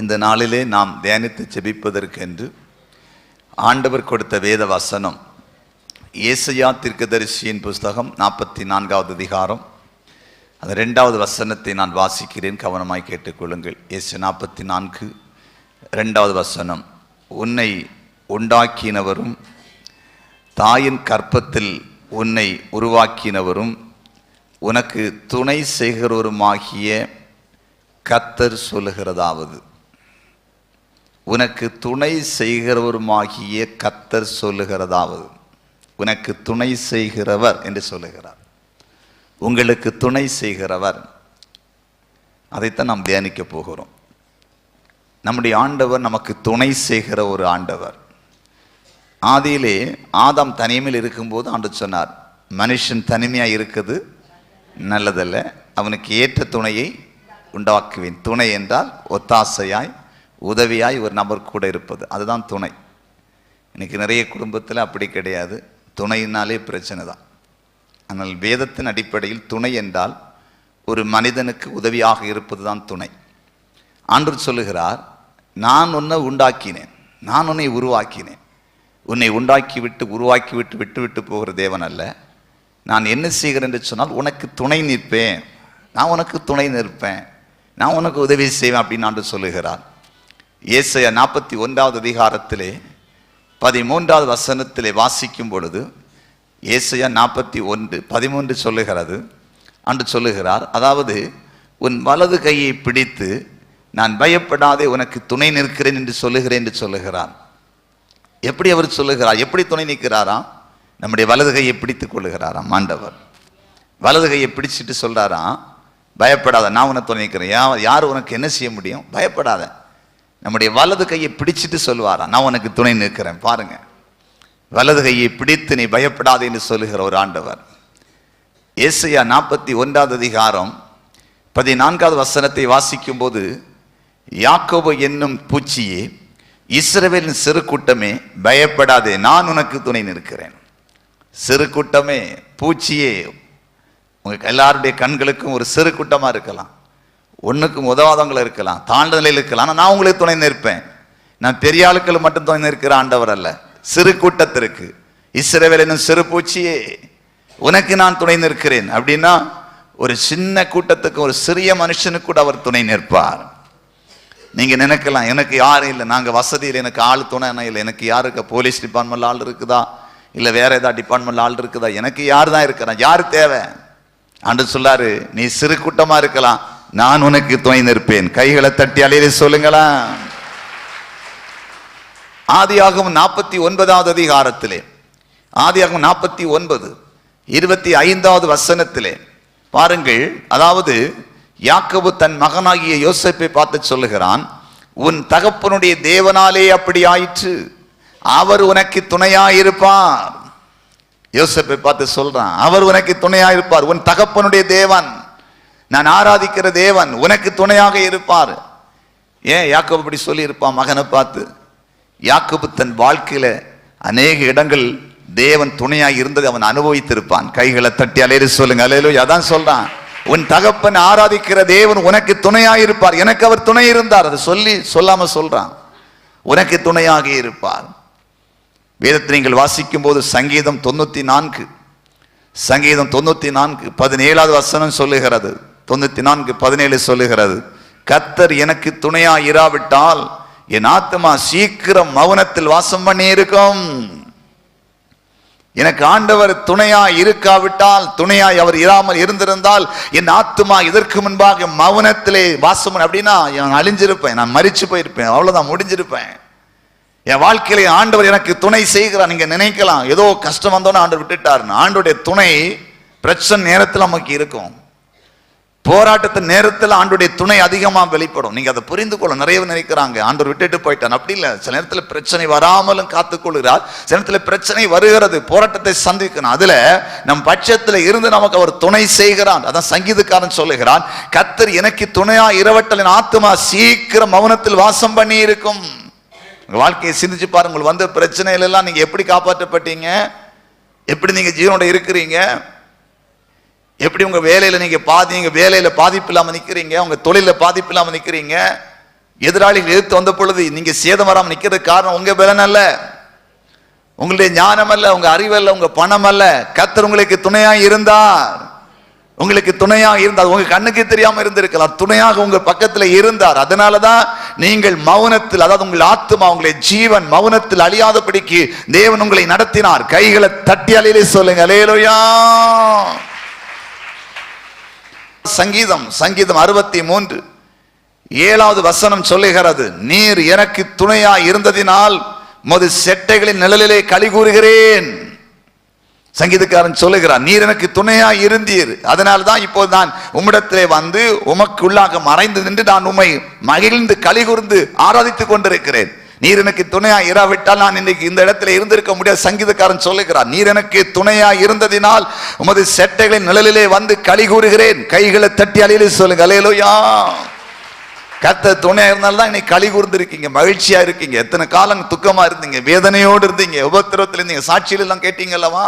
இந்த நாளிலே நாம் தியானித்து ஜெபிப்பதற்கென்று ஆண்டவர் கொடுத்த வேத வசனம் ஏசாயா தீர்க்கதரிசியின் புஸ்தகம் 44வது அதிகாரம் அந்த 2வது வசனத்தை நான் வாசிக்கிறேன், கவனமாய் கேட்டுக்கொள்ளுங்கள். ஏசாயா 44 2வது வசனம். உன்னை உண்டாக்கினவரும் தாயின் கற்பத்தில் உன்னை உருவாக்கினவரும் உனக்கு துணை செய்கிறவருமாகிய கர்த்தர் சொல்லுகிறதாவது. உனக்கு துணை செய்கிறவருமாகிய கர்த்தர் சொல்லுகிறதாவது. உனக்கு துணை செய்கிறவர் என்று சொல்லுகிறார். உங்களுக்கு துணை செய்கிறவர், அதைத்தான் நாம் தியானிக்க போகிறோம். நம்முடைய ஆண்டவர் நமக்கு துணை செய்கிற ஒரு ஆண்டவர். ஆதியிலே ஆதாம் தனிமையில் இருக்கும்போது ஆண்டவர் சொன்னார், மனுஷன் தனிமையாக இருக்குது நல்லதல்ல, அவனுக்கு ஏற்ற துணையை உண்டாக்குவேன். துணை என்றால் ஒத்தாசையாய் உதவியாய் ஒரு நபர் கூட இருப்பது, அதுதான் துணை. இன்னைக்கு நிறைய குடும்பத்தில் அப்படி கிடையாது, துணையினாலே பிரச்சனை தான். ஆனால் வேதத்தின் அடிப்படையில் துணை என்றால் ஒரு மனிதனுக்கு உதவியாக இருப்பது தான் துணை. ஆண்டவர் சொல்லுகிறார், நான் உன்னை உண்டாக்கினேன், நான் உன்னை உருவாக்கினேன். உன்னை உண்டாக்கிவிட்டு உருவாக்கிவிட்டு விட்டு விட்டு போகிற தேவன் அல்ல. நான் என்ன செய்கிறேன் என்று சொன்னால் உனக்கு துணை நிற்பேன், நான் உனக்கு துணை நிற்பேன், நான் உனக்கு உதவி செய்வேன் அப்படின்னு ஆண்டவர் சொல்லுகிறார். ஏசாயா 41வது அதிகாரத்திலே 13வது வசனத்திலே வாசிக்கும் பொழுது ஏசாயா 41:13 சொல்லுகிறது. ஆண்டவர் சொல்லுகிறார், அதாவது உன் வலது கையை பிடித்து நான் பயப்படாதே உனக்கு துணை நிற்கிறேன் என்று சொல்லுகிறேன் என்று சொல்லுகிறார். எப்படி அவர் சொல்லுகிறார்? எப்படி துணை நிற்கிறாராம்? நம்முடைய வலது கையை பிடித்து கொள்ளுகிறாராம் ஆண்டவர். வலது கையை பிடிச்சிட்டு சொல்றாராம், பயப்படாத, நான் உனக்கு துணை நிற்கிறேன். யார் உனக்கு என்ன செய்ய முடியும்? பயப்படாத. நம்முடைய வலது கையை பிடிச்சிட்டு சொல்வாராம், நான் உனக்கு துணை நிற்கிறேன். பாருங்க, வலது கையை பிடித்து நீ பயப்படாதே என்று சொல்லுகிற ஒரு ஆண்டவர். ஏசாயா 41வது அதிகாரம் 14வது வசனத்தை வாசிக்கும் போது, யாக்கோபு என்னும் பூச்சியே, இஸ்ரவேலின் சிறு கூட்டமே, பயப்படாதே, நான் உனக்கு துணை நிற்கிறேன். சிறு கூட்டமே, பூச்சியே, உங்க எல்லாருடைய கண்களுக்கும் ஒரு சிறு கூட்டமா இருக்கலாம், ஒன்றுக்கும் உதவாதவங்களை இருக்கலாம், தாழ்ந்த நிலையில் இருக்கலாம், நான் உங்களுக்கு துணை நிற்பேன். நான் பெரிய ஆளுக்கள் மட்டும் துணை நிற்கிற ஆண்டவர் அல்ல, சிறு கூட்டத்திற்கு, இஸ்ரவேல் என்னும் சிறு பூச்சியே, உனக்கு நான் துணை நிற்கிறேன். அப்படின்னா ஒரு சின்ன கூட்டத்துக்கு, ஒரு சிறிய மனுஷனுக்கு கூட அவர் துணை நிற்பார். நீங்க நினைக்கலாம், எனக்கு யாரும் இல்லை, நாங்க வசதியில், எனக்கு ஆள் துணை இல்லை, எனக்கு யாருக்கு போலீஸ் டிபார்ட்மெண்ட்ல ஆள் இருக்குதா, இல்லை வேற ஏதாவது டிபார்ட்மெண்ட்ல ஆள் இருக்குதா, எனக்கு யார் தான் இருக்கிறான், யார் தேவை? ஆண்டவர் சொல்லாரு, நீ சிறு கூட்டமா இருக்கலாம், நான் உனக்கு துணை நிற்பேன். கைகளை தட்டி அலையில சொல்லுங்களா. ஆதியாகமம் 49வது அதிகாரத்திலே, ஆதியாகமம் 49 25வது வசனத்திலே பாருங்கள். அதாவது யாக்கோபு தன் மகனாகிய யோசேப்பை பார்த்து சொல்லுகிறான், உன் தகப்பனுடைய தேவனாலே அப்படி ஆயிற்று, அவர் உனக்கு துணையாயிருப்பார். யோசேப்பை பார்த்து சொல்றான், அவர் உனக்கு துணையாயிருப்பார். உன் தகப்பனுடைய தேவன், நான் ஆராதிக்கிற தேவன் உனக்கு துணையாக இருப்பார். ஏன் யாக்கோபு அப்படி சொல்லி இருப்பான் மகனை பார்த்து? யாக்கோபு தன் வாழ்க்கையில அநேக இடங்கள் தேவன் துணையாக இருந்தது அவன் அனுபவித்திருப்பான். கைகளை தட்டி அலையில சொல்லுங்க, அல்லேலூயா. அதான் சொல்றான், உன் தகப்பன் ஆராதிக்கிற தேவன் உனக்கு துணையாக இருப்பார். எனக்கு அவர் துணை இருந்தார். அதை சொல்லாம சொல்றான், உனக்கு துணையாக இருப்பார். வேதத்தை நீங்கள் வாசிக்கும் போது சங்கீதம் 94 17வது வசனம் சொல்லுகிறது, 94:17 சொல்லுகிறது, கர்த்தர் எனக்கு துணையா இராவிட்டால் என் ஆத்துமா சீக்கிரம் மௌனத்தில் வாசம் பண்ணி இருக்கும். எனக்கு ஆண்டவர் துணையா இருக்காவிட்டால், துணையாய் அவர் இராமல் இருந்திருந்தால் என் ஆத்துமா இதற்கு முன்பாக மௌனத்திலே வாசம், அப்படின்னா நான் அழிஞ்சிருப்பேன், நான் மரிச்சு போயிருப்பேன், அவ்வளவுதான், முடிஞ்சிருப்பேன். என் வாழ்க்கையில ஆண்டவர் எனக்கு துணை செய்கிறார். நீங்க நினைக்கலாம், ஏதோ கஷ்டம் வந்தோன்னு ஆண்டவர் விட்டுட்டாருன்னு. ஆண்டோடைய துணை பிரச்சனை நேரத்தில் நமக்கு இருக்கும், போராட்டத்தின் நேரத்தில் ஆண்டோடைய துணை அதிகமா வெளிப்படும். நீங்க அதை புரிந்து கொள்ள நிறைய நினைக்கிறாங்க, ஆண்டவர் விட்டுட்டு போயிட்டான். அப்படி இல்லை, சில நேரத்தில் பிரச்சனை வராமலும் காத்துக்கொள்கிறார், சில நேரத்தில் பிரச்சனை வருகிறது, போராட்டத்தை சந்திக்கணும். அதுல நம் பட்சத்தில் இருந்து நமக்கு அவர் துணை செய்கிறான். அதான் சங்கீதக்காரன் சொல்லுகிறான், கர்த்தர் எனக்கு துணையா இரவட்டல் என் ஆத்துமா சீக்கிரம் மௌனத்தில் வாசம் பண்ணி இருக்கும். உங்க வாழ்க்கையை சிந்திச்சு பாருங்க, உங்களுக்கு வந்த பிரச்சனையில எல்லாம் நீங்க எப்படி காப்பாற்றப்பட்டீங்க, எப்படி நீங்க ஜீவனோட இருக்கிறீங்க, எப்படி உங்க வேலையில நீங்க வேலையில பாதிப்பு இல்லாம நிக்கிறீங்க, உங்க தொழில பாதிப்பு இல்லாம நிக்கிறீங்க, எதிராளிகள் எதிர்த்து வந்த பொழுது நீங்க சேதம் வராமல் நிற்கிறது காரணம் உங்க பலன் அல்ல, உங்களுடைய ஞானம் அல்ல, உங்க அறிவல்ல, உங்க பணம் அல்ல. கர்த்தர் உங்களுக்கு துணையா இருந்தார். உங்களுக்கு துணையாக இருந்தார். உங்க கண்ணுக்கு தெரியாம இருந்திருக்கலாம், துணையாக உங்க பக்கத்துல இருந்தார். அதனாலதான் நீங்கள் மௌனத்தில், அதாவது உங்கள் ஆத்துமா, உங்களுடைய ஜீவன் மௌனத்தில் அழியாதபடிக்கு தேவன் உங்களை நடத்தினார். கைகளை தட்டி அலையிலே சொல்லுங்க அல்லேலூயா. சங்கீதம் 63 7வது வசனம் சொல்லுகிறது, நீர் எனக்கு துணையா இருந்ததினால் உமது செட்டைகளின் நிழலிலே களி கூறுகிறேன். சங்கீதக்காரன் சொல்லுகிறார், நீர் எனக்கு துணையா இருந்தீர், அதனால்தான் இப்போது நான் உம்மிடத்திலே வந்து உமக்குள்ளாக மறைந்து நின்று நான் உம்மை மகிழ்ந்து களி கூர்ந்து ஆராதித்துக் கொண்டிருக்கிறேன். நீர் எனக்கு துணையா இராவிட்டால் நான் இன்னைக்கு இந்த இடத்துல இருந்திருக்க முடியாது. சங்கீதக்காரன் சொல்லுகிறார், நீர் எனக்கு துணையா இருந்ததினால் உமது செட்டைகளின் நிழலிலே வந்து களி கூறுகிறேன். கைகளை தட்டி அலையிலே சொல்லுங்க அல்லேலூயா. கர்த்தர் துணையா இருந்தால்தான் இன்னைக்கு களி கூர்ந்து இருக்கீங்க, மகிழ்ச்சியா இருக்கீங்க. எத்தனை காலம் துக்கமா இருந்தீங்க, வேதனையோடு இருந்தீங்க, உபத்திரவத்தில் இருந்தீங்க, சாட்சியில் எல்லாம் கேட்டீங்கல்லவா?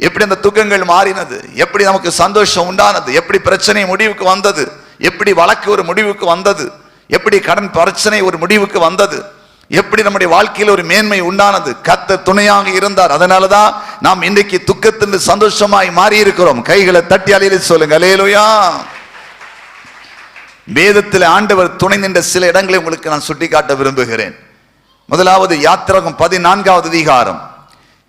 எப்படி அந்த துக்கங்கள் மாறினது, எப்படி நமக்கு சந்தோஷம் உண்டானது, எப்படி பிரச்சனை முடிவுக்கு வந்தது, எப்படி வழக்கு ஒரு முடிவுக்கு வந்தது, எப்படி கடன் பிரச்சனை ஒரு முடிவுக்கு வந்தது, எப்படி நம்முடைய வாழ்க்கையில் ஒரு மேன்மை உண்டானது. கர்த்தர் துணையாக இருந்தார். அதனாலதான் நாம் இன்றைக்கு துக்கத்திலிருந்து சந்தோஷமாய் மாறி இருக்கிறோம். கைகளை தட்டி அலையிலே சொல்லுங்க அல்லேலூயா. வேதத்தில் ஆண்டவர் துணை நின்ற சில இடங்களை உங்களுக்கு நான் சுட்டிக்காட்ட விரும்புகிறேன். முதலாவது யாத்திராகமம் 14வது அதிகாரம்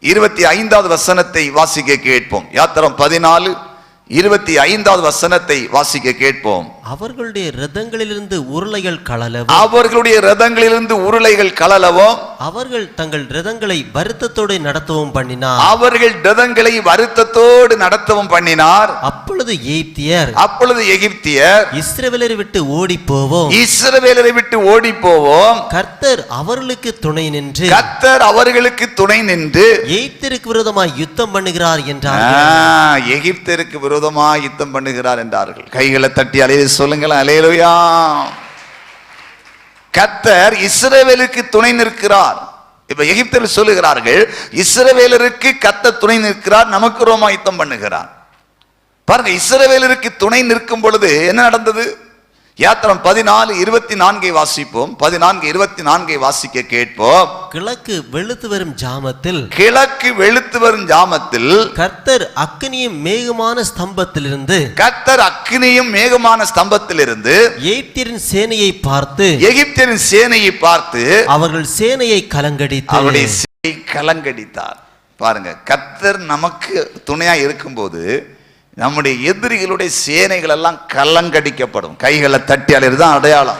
25வது வசனத்தை வாசிக்க கேட்போம். யாத்திராகமம் 14:25வது வசனத்தை வாசிக்க கேட்போம். அவர்களுடைய ரதங்களிலிருந்து உருளைகள் கழலவும், அவர்களுடைய ரதங்களிலிருந்து உருளைகள் கழலவும், அவர்கள் தங்கள் ரதங்களை வருத்தத்தோடு நடத்தவும் பண்ணினார். அவர்கள் ரதங்களை வருத்தத்தோடு நடத்தவும் பண்ணினார். அப்பொழுது எகிப்தியர் இஸ்ரவேலரை விட்டு ஓடி போவோம், இஸ்ரவேலரை விட்டு ஓடி போவோம், கர்த்தர் அவர்களுக்கு துணை நின்று, கர்த்தர் அவர்களுக்கு துணை நின்று எகிப்திற்கு விரோதமாய் யுத்தம் பண்ணுகிறார் என்றார்கள். எகிப்திற்கு விரோதமாய் யுத்தம் பண்ணுகிறார் என்றார்கள். கைகளை தட்டி அலையிலே சொல்லுங்கள் அல்லேலூயா. கர்த்தர் இஸ்ரவேலுக்கு துணை நிற்கிறார். இப்ப எகிப்தியர் சொல்லுகிறார்கள், இஸ்ரவேலருக்கு கர்த்தர் துணை நிற்கிறார், நமக்கு விரோதமாய் யுத்தம் பண்ணுகிறார். பாருங்க, இஸ்ரவேலருக்கு துணை நிற்கும் பொழுது என்ன நடந்தது? யாத்திராகமம் 14:24 வாசிப்போம். 14:24 வாசிக்க கேட்போம். கிழக்கு வெளுத்து வரும் ஜாமத்தில், கிழக்கு வெளுத்து வரும் ஜாமத்தில் கர்த்தர் அக்கினியும் மேகமான ஸ்தம்பத்திலிருந்து, கர்த்தர் அக்கினியும் மேகமான ஸ்தம்பத்திலிருந்து எகிப்தியரின் சேனையை பார்த்து, எகிப்தியரின் சேனையை பார்த்து அவர்கள் சேனையை கலங்கடித்து, அவருடைய சேனையை கலங்கடித்தார். பாருங்க, கர்த்தர் நமக்கு துணையா இருக்கும்போது நம்முடைய எதிரிகளுடைய சேனைகள் எல்லாம் கலங்கடிக்கப்படும். கைகளை தட்டி அலையிறதுதான் அடையாளம்.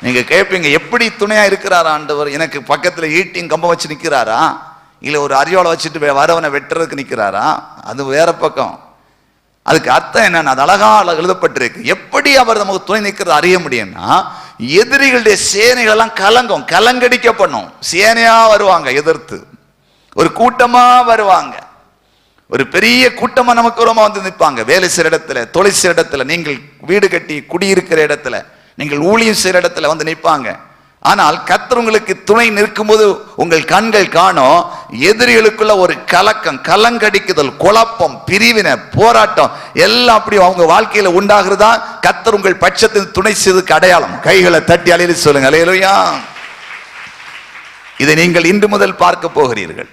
நீங்க கேட்பீங்க, எப்படி துணையா இருக்கிறாரா ஆண்டவர்? எனக்கு பக்கத்துல ஈட்டியும் கம்பம் வச்சு நிக்கிறாரா, இல்ல ஒரு அரிவாளை வச்சுட்டு வரவனை வெட்டுறதுக்கு நிக்கிறாரா? அது வேற பக்கம். அதுக்கு அர்த்தம் என்னன்னா, அது அழகா எழுதப்பட்டிருக்கு. எப்படி அவர் நமக்கு துணை நிற்கிறது அறிய முடியும்னா, எதிரிகளுடைய சேனைகள் எல்லாம் கலங்கும், கலங்கடிக்கப்படும். சேனையா வருவாங்க, எதிர்த்து ஒரு கூட்டமா வருவாங்க, ஒரு பெரிய கூட்டமா நமக்கு விரோதமா வந்து நிற்பாங்க. வேலை செய்யற இடத்துல, தொழில் செய்யற இடத்துல, நீங்கள் வீடு கட்டி குடியிருக்கிற இடத்துல, நீங்கள் ஊழியம் செய்யற இடத்துல வந்து நிற்பாங்க. ஆனால் கர்த்தர் உங்களுக்கு துணை நிற்கும் போது உங்கள் கண்கள் காணும் எதிரிகளுக்குள்ள ஒரு கலக்கம், கலங்கடிக்குதல், குழப்பம், பிரிவினை, போராட்டம் எல்லாம் அப்படி அவங்க வாழ்க்கையில உண்டாகிறதா கர்த்தர் உங்கள் பட்சத்தில் துணை செய்ததுக்கு அடையாளம். கைகளை தட்டி அலையிலே சொல்லுங்க அல்லேலூயா. இதை நீங்கள் இன்று முதல் பார்க்க போகிறீர்கள்.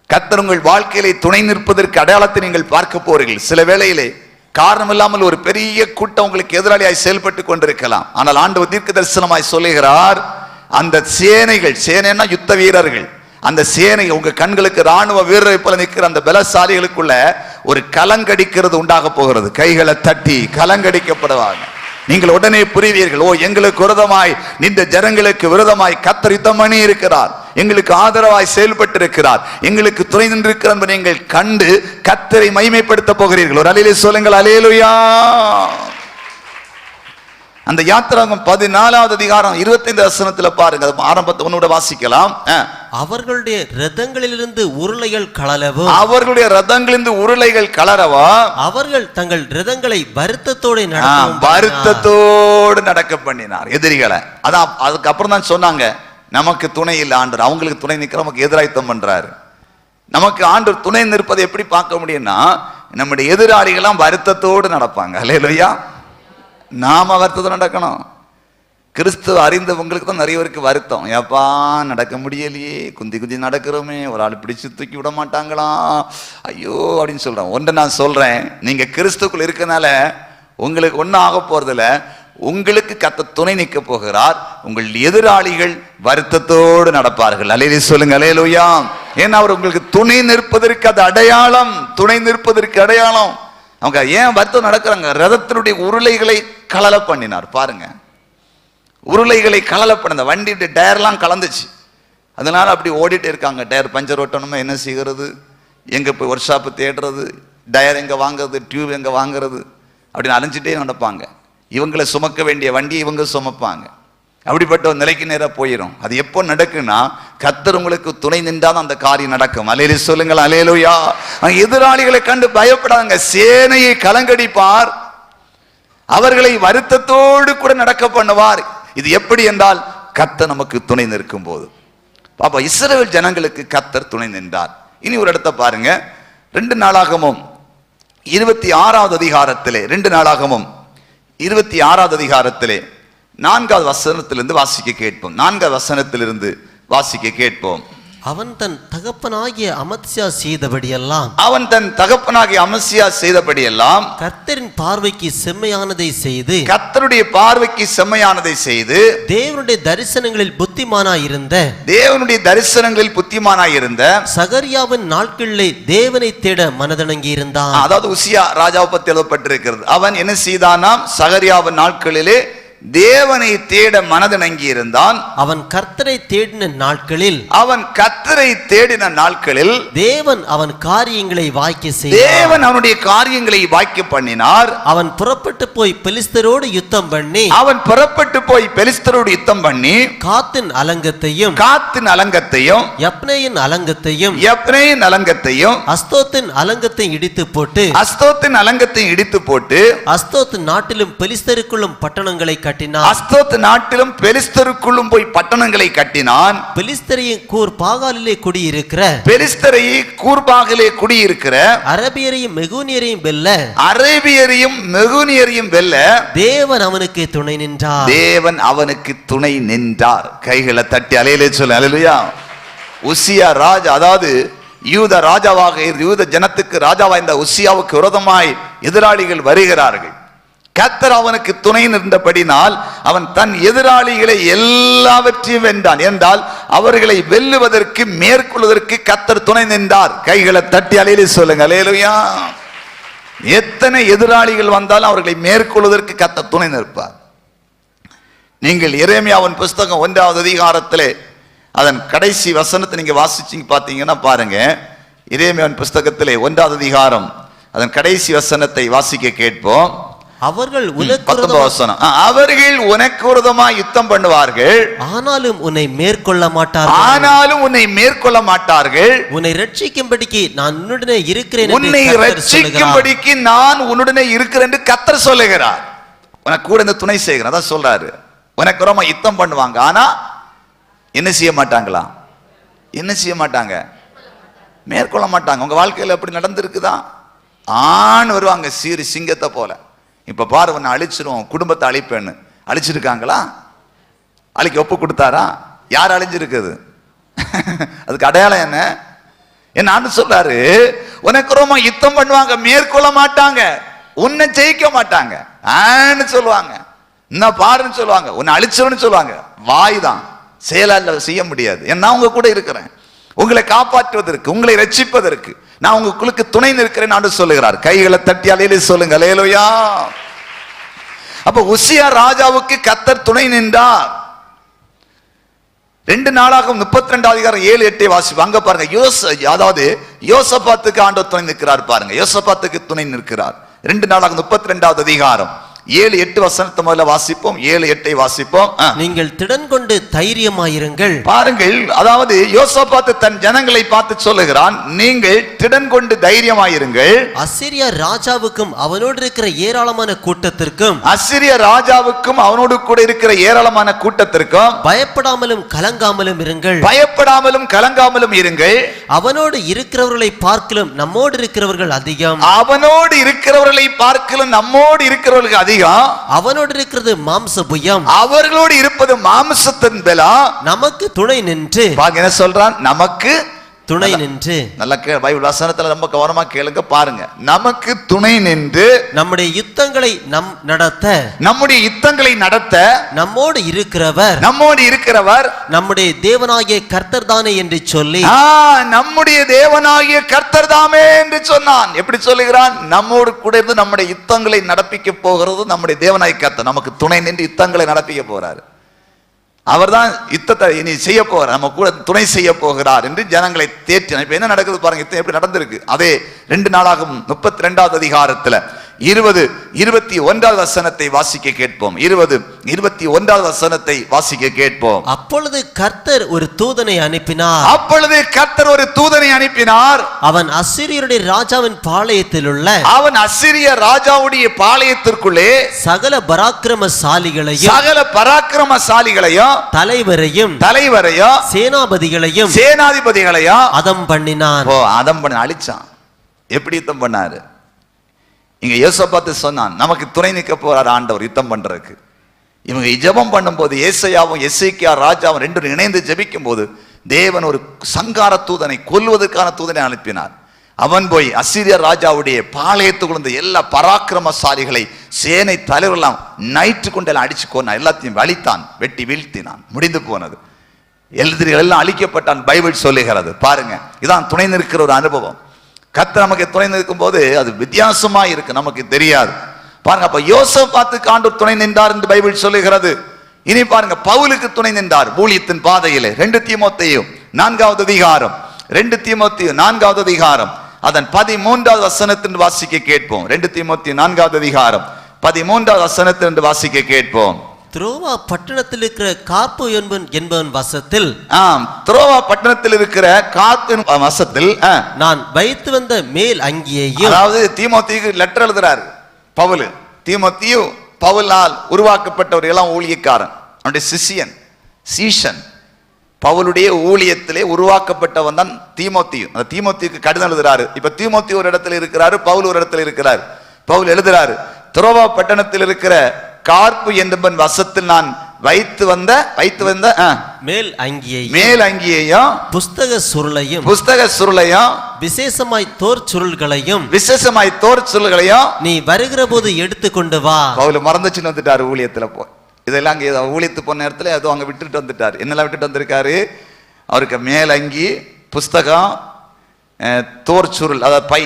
கர்த்தர் உங்கள் வாழ்க்கையிலே துணை நிற்பதற்கு அடையாளத்தை நீங்கள் பார்க்க போறீர்கள். சில வேளையிலே காரணம் இல்லாமல் ஒரு பெரிய கூட்டம் உங்களுக்கு எதிராளியாய் செயல்பட்டு கொண்டிருக்கலாம். ஆனால் ஆண்டவர் தீர்க்க தரிசனமாய் சொல்லுகிறார், அந்த சேனைகள், சேனைன்னா யுத்த வீரர்கள், அந்த சேனை உங்க கண்களுக்கு ராணுவ வீரரை போல நிற்கிற அந்த பலசாலிகளுக்குள்ள ஒரு கலங்கடிக்கிறது உண்டாக போகிறது. கைகளை தட்டி கலங்கடிக்கப்படுவாங்க. நீங்கள் உடனே புரிவீர்கள், ஓ, எங்களுக்கு விரோதமாய் நின்ற ஜனங்களுக்கு விரோதமாய் கர்த்தர் யுத்தம் பண்ணி இருக்கிறார், எங்களுக்கு ஆதரவாய் செயல்பட்டு இருக்கிறார், எங்களுக்கு துணை நின்றிருக்கிறார் என்பதை நீங்கள் கண்டு கர்த்தரை மகிமைப்படுத்த போகிறீர்கள். ஒரு அல்லேலூயா சொல்லுங்கள் அல்லேலூயா. அந்த யாத்திராகமம் 14வது அதிகாரம் 25 வசனத்துல பாருங்க, ஆரம்பத்தை உன்னோட வாசிக்கலாம். அவர்களுடைய ரதங்களிலிருந்து உருளைகள் கழலவும், அவர்களுடைய ரதங்களிலிருந்து உருளைகள் கலரவா, அவர்கள் தங்கள் ரதங்களை வருத்தத்தோடு நடக்க பண்ணினார் எதிரிகளை. அதான் அதுக்கப்புறம் தான் சொன்னாங்க, நமக்கு துணை இல்லை ஆண்டவர், அவங்களுக்கு துணை நிற்கிற நமக்கு எதிராயுத்தம் பண்றாரு. நமக்கு ஆண்டவர் துணை நிற்பதை எப்படி பார்க்க முடியும்னா, நம்முடைய எதிராளிகள்லாம் வருத்தத்தோடு நடப்பாங்க. அல்லேலூயா. நாம வருத்தத்தோடு நடக்கணும். கிறிஸ்துவ அறிந்தவங்களுக்கு தான் நிறைய பேருக்கு வருத்தம். ஏப்பா நடக்க முடியலையே, குந்தி குந்தி நடக்கிறோமே, ஒரு ஆள் பிடிச்சு தூக்கி விட மாட்டாங்களா, ஐயோ அப்படின்னு சொல்றேன். ஒன்றை நான் சொல்றேன், நீங்க கிறிஸ்துக்குள்ள இருக்கனால உங்களுக்கு ஒன்றும் ஆக போறதில்ல. உங்களுக்கு கர்த்தர் துணை நிற்க போகிறார். உங்கள் எதிராளிகள் வருத்தத்தோடு நடப்பார்கள். அல்லேலூயா சொல்லுங்க, அல்லேலூயா. ஏன்னா அவர் உங்களுக்கு துணை நிற்பதற்கு அது அடையாளம், துணை நிற்பதற்கு அடையாளம். அவங்க ஏன் வருத்தம் நடக்கிறாங்க? ரதத்தினுடைய உருளைகளை கலல பண்ணினார் பாருங்க. உருளைகளை கலல பண்ண வண்டியுடைய டயர்லாம் கலந்துச்சு, அதனால அப்படி ஓடிட்டே இருக்காங்க. டயர் பஞ்சர் ஓட்டணுமா, என்ன செய்கிறது, எங்க போய் ஒர்க் ஷாப்பு தேடுறது, டயர் எங்க வாங்குறது, டியூப் எங்க வாங்குறது அப்படின்னு அலைஞ்சிட்டே நடப்பாங்க. இவங்களை சுமக்க வேண்டிய வண்டியை இவங்க சுமப்பாங்க. அப்படிப்பட்ட ஒரு நிலைக்கு நேராக போயிடும். அது எப்போ நடக்குன்னா, கர்த்தர் உங்களுக்கு துணை நின்றால் அந்த காரியம் நடக்கும். அல்லேலூயா சொல்லுங்கள், அல்லேலூயா. எதிராளிகளை கண்டு பயப்படாங்க. சேனையை கலங்கடிப்பார், அவர்களை வருத்தத்தோடு கூட நடக்க பண்ணுவார். இது எப்படி என்றால், கர்த்தர் நமக்கு துணை நிற்கும் போது. பாப்பா, இஸ்ரவேல் ஜனங்களுக்கு கர்த்தர் துணை நின்றார். இனி ஒரு இடத்தை பாருங்க, 2 நாளாகமும் 26வது அதிகாரத்திலே, 2 நாளாகமும் 26வது அதிகாரத்திலே 4வது வசனத்திலிருந்து வாசிக்க கேட்போம். 4வது வசனத்திலிருந்து வாசிக்க கேட்போம். அவன் தன் தகப்பனாகிய அமத்சியா செய்தபடியெல்லாம், அவன் தன் தகப்பனாகிய அமத்சியா செய்தபடியெல்லாம் கர்த்தரின் பார்வைக்கு செம்மையானதை செய்து, கர்த்தருடைய பார்வைக்கு செம்மையானதை செய்து, தேவனுடைய தரிசனங்களில் புத்திமானாயிருந்த, தேவனுடைய தரிசனங்களில் புத்திமானாயிருந்த சகரியாவின் நாட்களிலே தேவனை தேட மனதிணங்கி இருந்தான். அதாவது உசியா ராஜாவை பற்றி எழுதப்பட்டிருக்கிறது. அவன் என்ன செய்தானாம்? சகரியாவின் நாட்களிலே தேவனை தேட மனதிணங்கி இருந்தான். அவன் கர்த்தரை தேடின நாட்களில், அவன் கர்த்தரை தேடின நாட்களில் தேவன் அவன் காரியங்களை வாய்க்க செய்தார். தேவன் அவனுடைய காரியங்களை வாய்க்க பண்ணினார். அவன் புறப்பட்டு போய் பெலிஸ்தரோடு யுத்தம் பண்ணி, அவன் புறப்பட்டு போய் பெலிஸ்தரோடு யுத்தம் பண்ணி, காத்தின் அலங்கத்தையும் காத்தின் அலங்கத்தையும் யப்னேயின் அலங்கத்தையும் யப்னேயின் அலங்கத்தையும் அஸ்தோத்தின் அலங்கத்தை இடித்து போட்டு, அஸ்தோத்தின் அலங்கத்தை இடித்து போட்டு, அஸ்தோத் நாட்டிலும் பெலிஸ்தருக்குள்ளும் பட்டணங்களை கட்டினான். அஸ்தோத் நாட்டிலும் பெலிஸ்தருக்குள்ளும் போய் பட்டணங்களை கட்டினான். பெலிஸ்தரையும் கூர் பாகாலிலே குடியிருக்கிற, பெலிஸ்தரையை கூர்பாகிலே குடியிருக்கிற அரபியரையும் மெகுனியரையும் வெல்ல, அரேபியரையும் மெகுனியரையும் வெல்ல தேவன் அவனுக்கு துணை நின்றார். தேவன் அவனுக்கு துணை நின்றார். கைகளை தட்டி அல்லேலூயா சொல்லு, அல்லேலூயா. உசியா ராஜா, அதாவது யூத ராஜாவாக, யூத ஜனத்துக்கு ராஜாவா இந்த உசியாவுக்கு விரோதமாய் எதிராளிகள் வருகிறார்கள். கர்த்தர் அவனுக்கு துணை நின்றபடினால் அவன் தன் எதிராளிகளை எல்லாவற்றையும் வென்றான். என்றால் அவர்களை வெல்லுவதற்கு, மேற்கொள்வதற்கு கர்த்தர் துணை நின்றார். கைகளை தட்டி அல்லேலூயா சொல்லுங்க, அல்லேலூயா. எத்தனை எதிராளிகள் வந்தாலும் அவர்களை மேற்கொள்வதற்கு கர்த்தர் துணை நிற்பார். நீங்கள் எரேமியாவின் புஸ்தகம் 1வது அதிகாரத்திலே அதன் கடைசி வசனத்தை நீங்க வாசிச்சீங்க பார்த்தீங்கன்னா பாருங்க. எரேமியாவின் புஸ்தகத்திலே 1வது அதிகாரம் அதன் கடைசி வசனத்தை வாசிக்க கேட்போம். அவர்கள் அவர்கள் உனக்கு விரோதமாய் யுத்தம் பண்ணுவார்கள், ஆனாலும் உன்னை மேற்கொள்ள மாட்டார்கள். ஆனாலும் உன்னை மேற்கொள்ள மாட்டார்கள். உன்னை ரட்சிக்கும்படிக்கு நான் உன்னுடனே இருக்கிறேன். உன்னை ரட்சிக்கும்படிக்கு நான் உன்னுடனே இருக்கிறேன் என்று கர்த்தர் சொல்லுகிறார். உனக்கு கூட இந்த துணை செய்கிறேன், அதான் சொல்றாரு. உனக்கு விரோதமா யுத்தம் பண்ணுவாங்க, ஆனா என்ன செய்ய மாட்டாங்களா? என்ன செய்ய மாட்டாங்க? மேற்கொள்ள மாட்டாங்க. உங்க வாழ்க்கையில் எப்படி நடந்திருக்குதா? ஆண் வருவாங்க சீரி சிங்கத்தை போல. இப்ப பாரு, உன்னை அழிச்சிரும், குடும்பத்தை அழிப்பேன்னு. அழிச்சிருக்காங்களா? அழிக்க ஒப்பு கொடுத்தாரா? யார் அழிஞ்சிருக்குது? அதுக்கு அடையாளம் என்ன? என்ன சொல்றாரு? உனக்கு ரொம்ப யுத்தம் பண்ணுவாங்க, மேற்கொள்ள மாட்டாங்க, உன்னை ஜெயிக்க மாட்டாங்க, ஆன்னு சொல்லுவாங்க, இன்னும் பாருன்னு சொல்லுவாங்க, உன்னை அழிச்சிருன்னு சொல்லுவாங்க. வாய் தான், செயலால செய்ய முடியாது. நான் உங்க கூட இருக்கிறேன், உங்களை காப்பாற்றுவதற்கு, உங்களை ரட்சிப்பதற்கு நான் உங்களுக்கு துணை நிற்கிறேன் என்று சொல்லுகிறார். கைகளை தட்டி அல்லேலூயா சொல்லுங்க, அல்லேலூயா. அப்ப உசியா ராஜாவுக்கு கர்த்தர் துணை நின்றார். 2 நாளாகமும் 32வது அதிகாரம் 7, 8 வாசிப்பு. அங்க பாருங்க, அதாவது யோசபாத்துக்கு ஆண்டவர் துணை நிற்கிறார். பாருங்க, யோசபாத்துக்கு துணை நிற்கிறார். 2 நாளாகமும் 32வது அதிகாரம் 7, 8 வசனத்தை முதல்ல வாசிப்போம். 7, 8 வாசிப்போம். நீங்கள் திடன் கொண்டு தைரியமாயிருங்கள். பாருங்கள், அதாவது யோசபாத்து தன் ஜனங்களை பார்த்து சொல்லுகிறான், நீங்கள் திடன் கொண்டு தைரியமாயிருங்கள். அசீரியா ராஜாவுக்கும் அவனோடு இருக்கிற ஏராளமான கூட்டத்திற்கும், அசீரியா ராஜாவுக்கும் அவனோடு கூட இருக்கிற ஏராளமான கூட்டத்திற்கும் பயப்படாமலும் கலங்காமலும் இருங்கள். பயப்படாமலும் கலங்காமலும் இருங்கள். அவனோடு இருக்கிறவர்களை பார்க்கலும் நம்மோடு இருக்கிறவர்கள் அதிகம். அவனோடு இருக்கிறவர்களை பார்க்கலும் நம்மோடு இருக்கிறவர்கள் அதிகம். அதிகம், அவனோடு இருக்கிறது மாம்ச புயம், அவர்களோடு இருப்பது மாம்சத்தின் பலம். நமக்கு துணை நின்று, பாருங்க என்ன சொல்றான், நமக்கு துணை நின்று. நல்ல பைபிள் வசனத்துல ரொம்ப கவனமா கேளுங்க, பாருங்க. நமக்கு துணை நின்று நம்முடைய யுத்தங்களை நம்முடைய யுத்தங்களை நடத்த நம்மோடு இருக்கிறவர் நம்முடைய தேவனாகிய கர்த்தர் தானே என்று சொல்லி, நம்முடைய தேவனாகிய கர்த்தர் தாமே என்று சொன்னான். எப்படி சொல்லுகிறான்? நம்மோடு கூட இருந்து நம்முடைய யுத்தங்களை நடப்பிக்க போகிறது நம்முடைய தேவனாகிய கர்த்தர். நமக்கு துணை நின்று யுத்தங்களை நடப்பிக்க போறாரு. அவர்தான் யுத்தத்தை இனி செய்ய போகிறார், நம்ம கூட துணை செய்ய போகிறார் என்று ஜனங்களை தேற்றினார். இப்ப என்ன நடக்குது பாருங்க, யுத்தம் எப்படி நடந்திருக்கு. அதே 2 நாளாகும் 32வது அதிகாரத்துல 20-21வது வசனத்தை வாசிக்க கேட்போம். 20-21வது வசனத்தை வாசிக்க கேட்போம். அப்பொழுது கர்த்தர் ஒரு தூதனை அனுப்பினார். அவன் அசீரியருடைய ராஜாவின் பாளையத்தில் உள்ள அசீரிய ராஜாவுடைய பாளையத்திற்குள்ளே சகல பராக்கிரமசாலிகளையும் தலைவரையும் சேனாதிபதிகளையும் அதம் பண்ணினான். அழிச்சான். எப்படி யுத்தம் பண்ணாரு? இங்க யோசபாத்து சொன்னான், நமக்கு துணை நிற்க போறார் ஆண்டவர் யுத்தம் பண்றதுக்கு. இவங்க ஜெபம் பண்ணும்போது ஏசாயாவும் எசேக்கியா ராஜாவும் 2 இணைந்து ஜெபிக்கும் போது தேவன் ஒரு சங்கார தூதனை, கொல்வதற்கான தூதனை அனுப்பினார். அவன் போய் அசீரிய ராஜாவுடைய பாளையத்துக்குள்ள எல்லா பராக்கிரமசாலிகளை, சேனை தலைவரெல்லாம் நைட்டு கொண்டு அடிச்சு கொண்டான். எல்லாத்தையும் அழித்தான், வெட்டி வீழ்த்தினான். முடிந்து போனது. எதிரிகள் எல்லாம் அழிக்கப்பட்டான் பைபிள் சொல்லுகிறது. பாருங்க, இதான் துணை நிற்கிற ஒரு அனுபவம். கர்த்தர் நமக்கு துணை நிற்கும் போது அது வித்தியாசமா இருக்கு, நமக்கு தெரியாது. பாருங்க, அப்ப யோசபாத்துக்கு ஆண்டவர் துணை நின்றார் என்று பைபிள் சொல்லுகிறது. இனி பாருங்க, பவுலுக்கு துணை நின்றார் ஊழியத்தின் பாதையிலே. 2 தீமோத்தேயு 4வது அதிகாரம், 2 தீமோத்தேயு 4வது அதிகாரம் அதன் 13வது வசனத்தின் வாசிக்க கேட்போம். 2 தீமோத்தேயு 4வது அதிகாரம் 13வது வசனத்தின் வாசிக்க கேட்போம். துரோவா பட்டணத்தில் இருக்கிற காப்பு என்பவன் வசத்தில், துரோவா பட்டணத்தில் இருக்கிற காப்பு வசத்தில் நான் வைத்து வந்த மேல் அங்கியையும், அதாவது தீமோத்தேயுக்கு லெட்டர் எழுதுறாரு பவுல். தீமோத்தேயு பவுலால் உருவாக்கப்பட்ட ஒரு இளம் ஊழியக்காரன், அவனுடைய சீஷன். பவுலுடைய ஊழியத்திலே உருவாக்கப்பட்டவன் தான் தீமோத்தேயு. அந்த தீமோத்தேயுக்கு கடிதம் எழுதுறாரு. இப்ப தீமோத்தேயு ஒரு இடத்துல இருக்கிறாரு, பவுல் ஒரு இடத்துல இருக்கிறார். பவுல் எழுதுறாரு, துரோவா பட்டணத்தில் இருக்கிற கார்ப்பு என்பவன் வசத்தில் நான் வைத்து வந்த மேல் அங்கியையும் புஸ்தக சுருளையும் விசேஷமாய் தோர் சுருள்களையும் நீ வருகிற போது எடுத்துக்கொண்டு வா. பவுல் மறந்துச்சுன்னு வந்துட்டாரு ஊழியத்துல. இதெல்லாம் அங்கே ஊழியத்து போன நேரத்துல ஏதோ அங்க விட்டுட்டு வந்துட்டாரு. என்னெல்லாம் விட்டுட்டு வந்திருக்காரு? அவருக்கு மேல் அங்கி, புஸ்தகம், தோர் சுருள், அதாவது பை,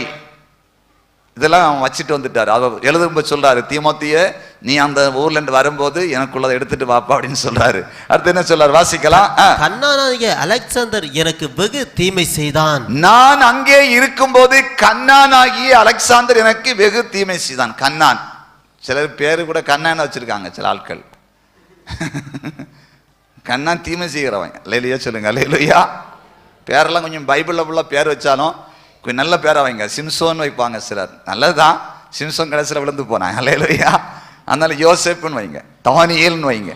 இதெல்லாம் வச்சுட்டு வந்துட்டார். அவர் எழுதும்போது சொல்றாரு, தீமோத்தேயு நீ அந்த ஊர்ல இருந்து வரும்போது எனக்குள்ளதை எடுத்துட்டு வாப்பா அப்படின்னு சொல்றாரு. அடுத்து என்ன சொல்றாரு? வாசிக்கலாம். கன்னானாகிய அலெக்சாந்தர் எனக்கு வெகு தீமை செய்தான். நான் அங்கே இருக்கும்போது கன்னானாகிய அலெக்சாந்தர் எனக்கு வெகு தீமை செய்தான். கன்னான், சிலர் பேரு கூட கண்ணான்னு வச்சிருக்காங்க சில ஆட்கள். கண்ணான் தீமை செய்கிறவன். அல்லேலூயா சொல்லுங்க, அல்லேலூயா. பேரெல்லாம் கொஞ்சம் பைபிள்ல உள்ள பேர் வச்சாலும் கொஞ்சம் நல்ல பேரை வைங்க. சிம்சோன் வைப்பாங்க சிலர், நல்லதுதான். சிம்சோன் கடைசியில் விழுந்து போனாங்க. அல்லேலூயா. அதனால யோசேப்புன்னு வைங்க, தானியேல்னு வைங்க.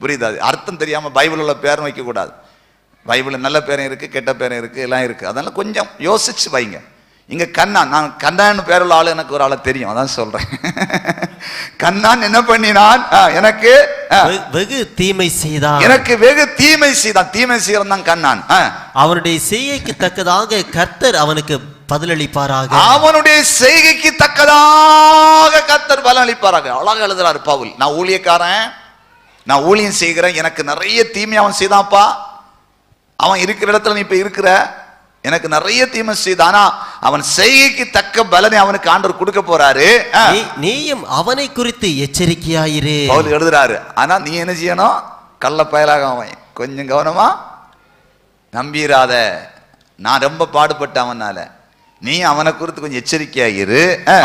புரியுதா? அர்த்தம் தெரியாம பைபிள் உள்ள பேரும் வைக்க கூடாது. பைபிள் நல்ல பேரும் இருக்கு, கெட்ட பேரும் இருக்கு, எல்லாம் இருக்கு. அதனால கொஞ்சம் யோசிச்சு வைங்க. இங்க கண்ணான், நான் கண்ணான்னு பேருள்ள ஆளு எனக்கு ஒரு ஆளை தெரியும், அதான் சொல்றேன். கண்ணான் என்ன பண்ணினான்? எனக்கு வெகு தீமை செய்தான். எனக்கு வெகு தீமை செய்தான். தீமை செய்யறன் தான் கண்ணான். அவனுடைய செய்கைக்கு தக்கதாக கர்த்தர் அவனுக்கு பதிலளிப்பாராக. அவனுடைய செய்கைக்கு தக்கதாக கர்த்தர் பலனளிப்பாராக. அழகாக எழுதுறாரு பவுல். நான் ஊழியக்காரன், நான் ஊழியம் செய்கிறேன், எனக்கு நிறைய தீமை அவன் செய்தான்ப்பா. அவன் இருக்கிற இடத்துல நீ இப்ப இருக்கிற, எனக்கு நிறைய தீமை செய்தானா அவன் செய்கைக்கு தக்க பலனை அவனுக்கு ஆண்டவர் கொடுக்க போறாரு. நீயும் அவனை குறித்து எச்சரிக்கையாயிரு பவுல் எழுதுறாரு. ஆனா நீ என்ன செய்யணும்? கள்ள பயலாக அவன் கொஞ்சம் கவனமா நம்பிராத. நான் ரொம்ப பாடுபட்ட அவனால, நீ அவனை குறித்து கொஞ்சம் எச்சரிக்கையாயிரு.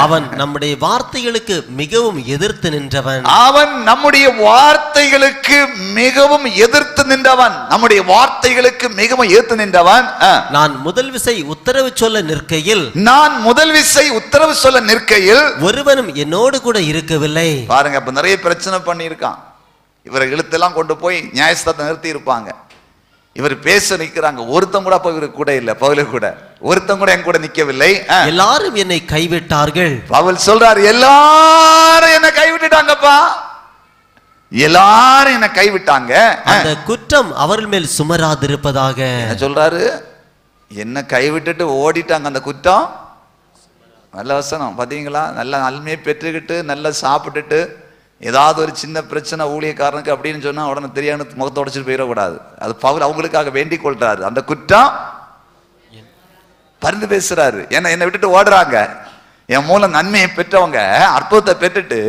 அவன் நம்முடைய வார்த்தைகளுக்கு மிகவும் எதிர்த்து நின்றவன். அவன் நம்முடைய வார்த்தைகளுக்கு மிகவும் எதிர்த்து நின்றவன். நம்முடைய வார்த்தைகளுக்கு மிகவும் எதிர்த்து நின்றவன். நான் முதல் விசை உத்தரவு சொல்ல நிற்கையில் ஒருவனும் என்னோடு கூட இருக்கவில்லை. பாருங்க, அப்ப நிறைய பிரச்சனை பண்ணி இருக்கான். இவரை இழுத்தெல்லாம் கொண்டு போய் நியாயஸ்தானத்தை நிறுத்தி இருப்பாங்க. இவர் பேச நிக்கிறாங்க, ஒருத்தன் கூட அப்ப இவருக்கு கூட இல்ல, பவுலு கூட ஒருத்தன் கூட என் கூட நிக்கவில்லை. எல்லாரும் என்னை கைவிட்டார்கள். பவுல் சொல்றாரு, எல்லாரும் என்ன கைவிட்டுட்டாங்கப்பா, எல்லாரும் என்ன கைவிட்டாங்க, அந்த குற்றம் அவர்கள் மேல் சுமராதிருப்பதாக. என்ன சொல்றாரு? என்ன கைவிட்டுட்டு ஓடிட்டாங்க, அந்த குற்றம். நல்ல வசனம் பாத்தீங்களா? நல்ல நன்மையை பெற்றுக்கிட்டு நல்லா சாப்பிட்டுட்டு ஏதாவது ஒரு சின்ன பிரச்சனை ஊழியக்காரனுக்கு அப்படின்னு சொன்னா உடனே தெரியாம முகத்தை உடைச்சிட்டு போயிடக்கூடாது. அது பவுல் அவங்களுக்காக வேண்டிக் கொள்றாரு. அந்த குற்றம் பரிந்து பேசுறாரு. ஏன்னா என்னை விட்டுட்டு ஓடுறாங்க, என் மூலம் நன்மையை பெற்றவங்க அற்புதத்தை பெற்றுட்டு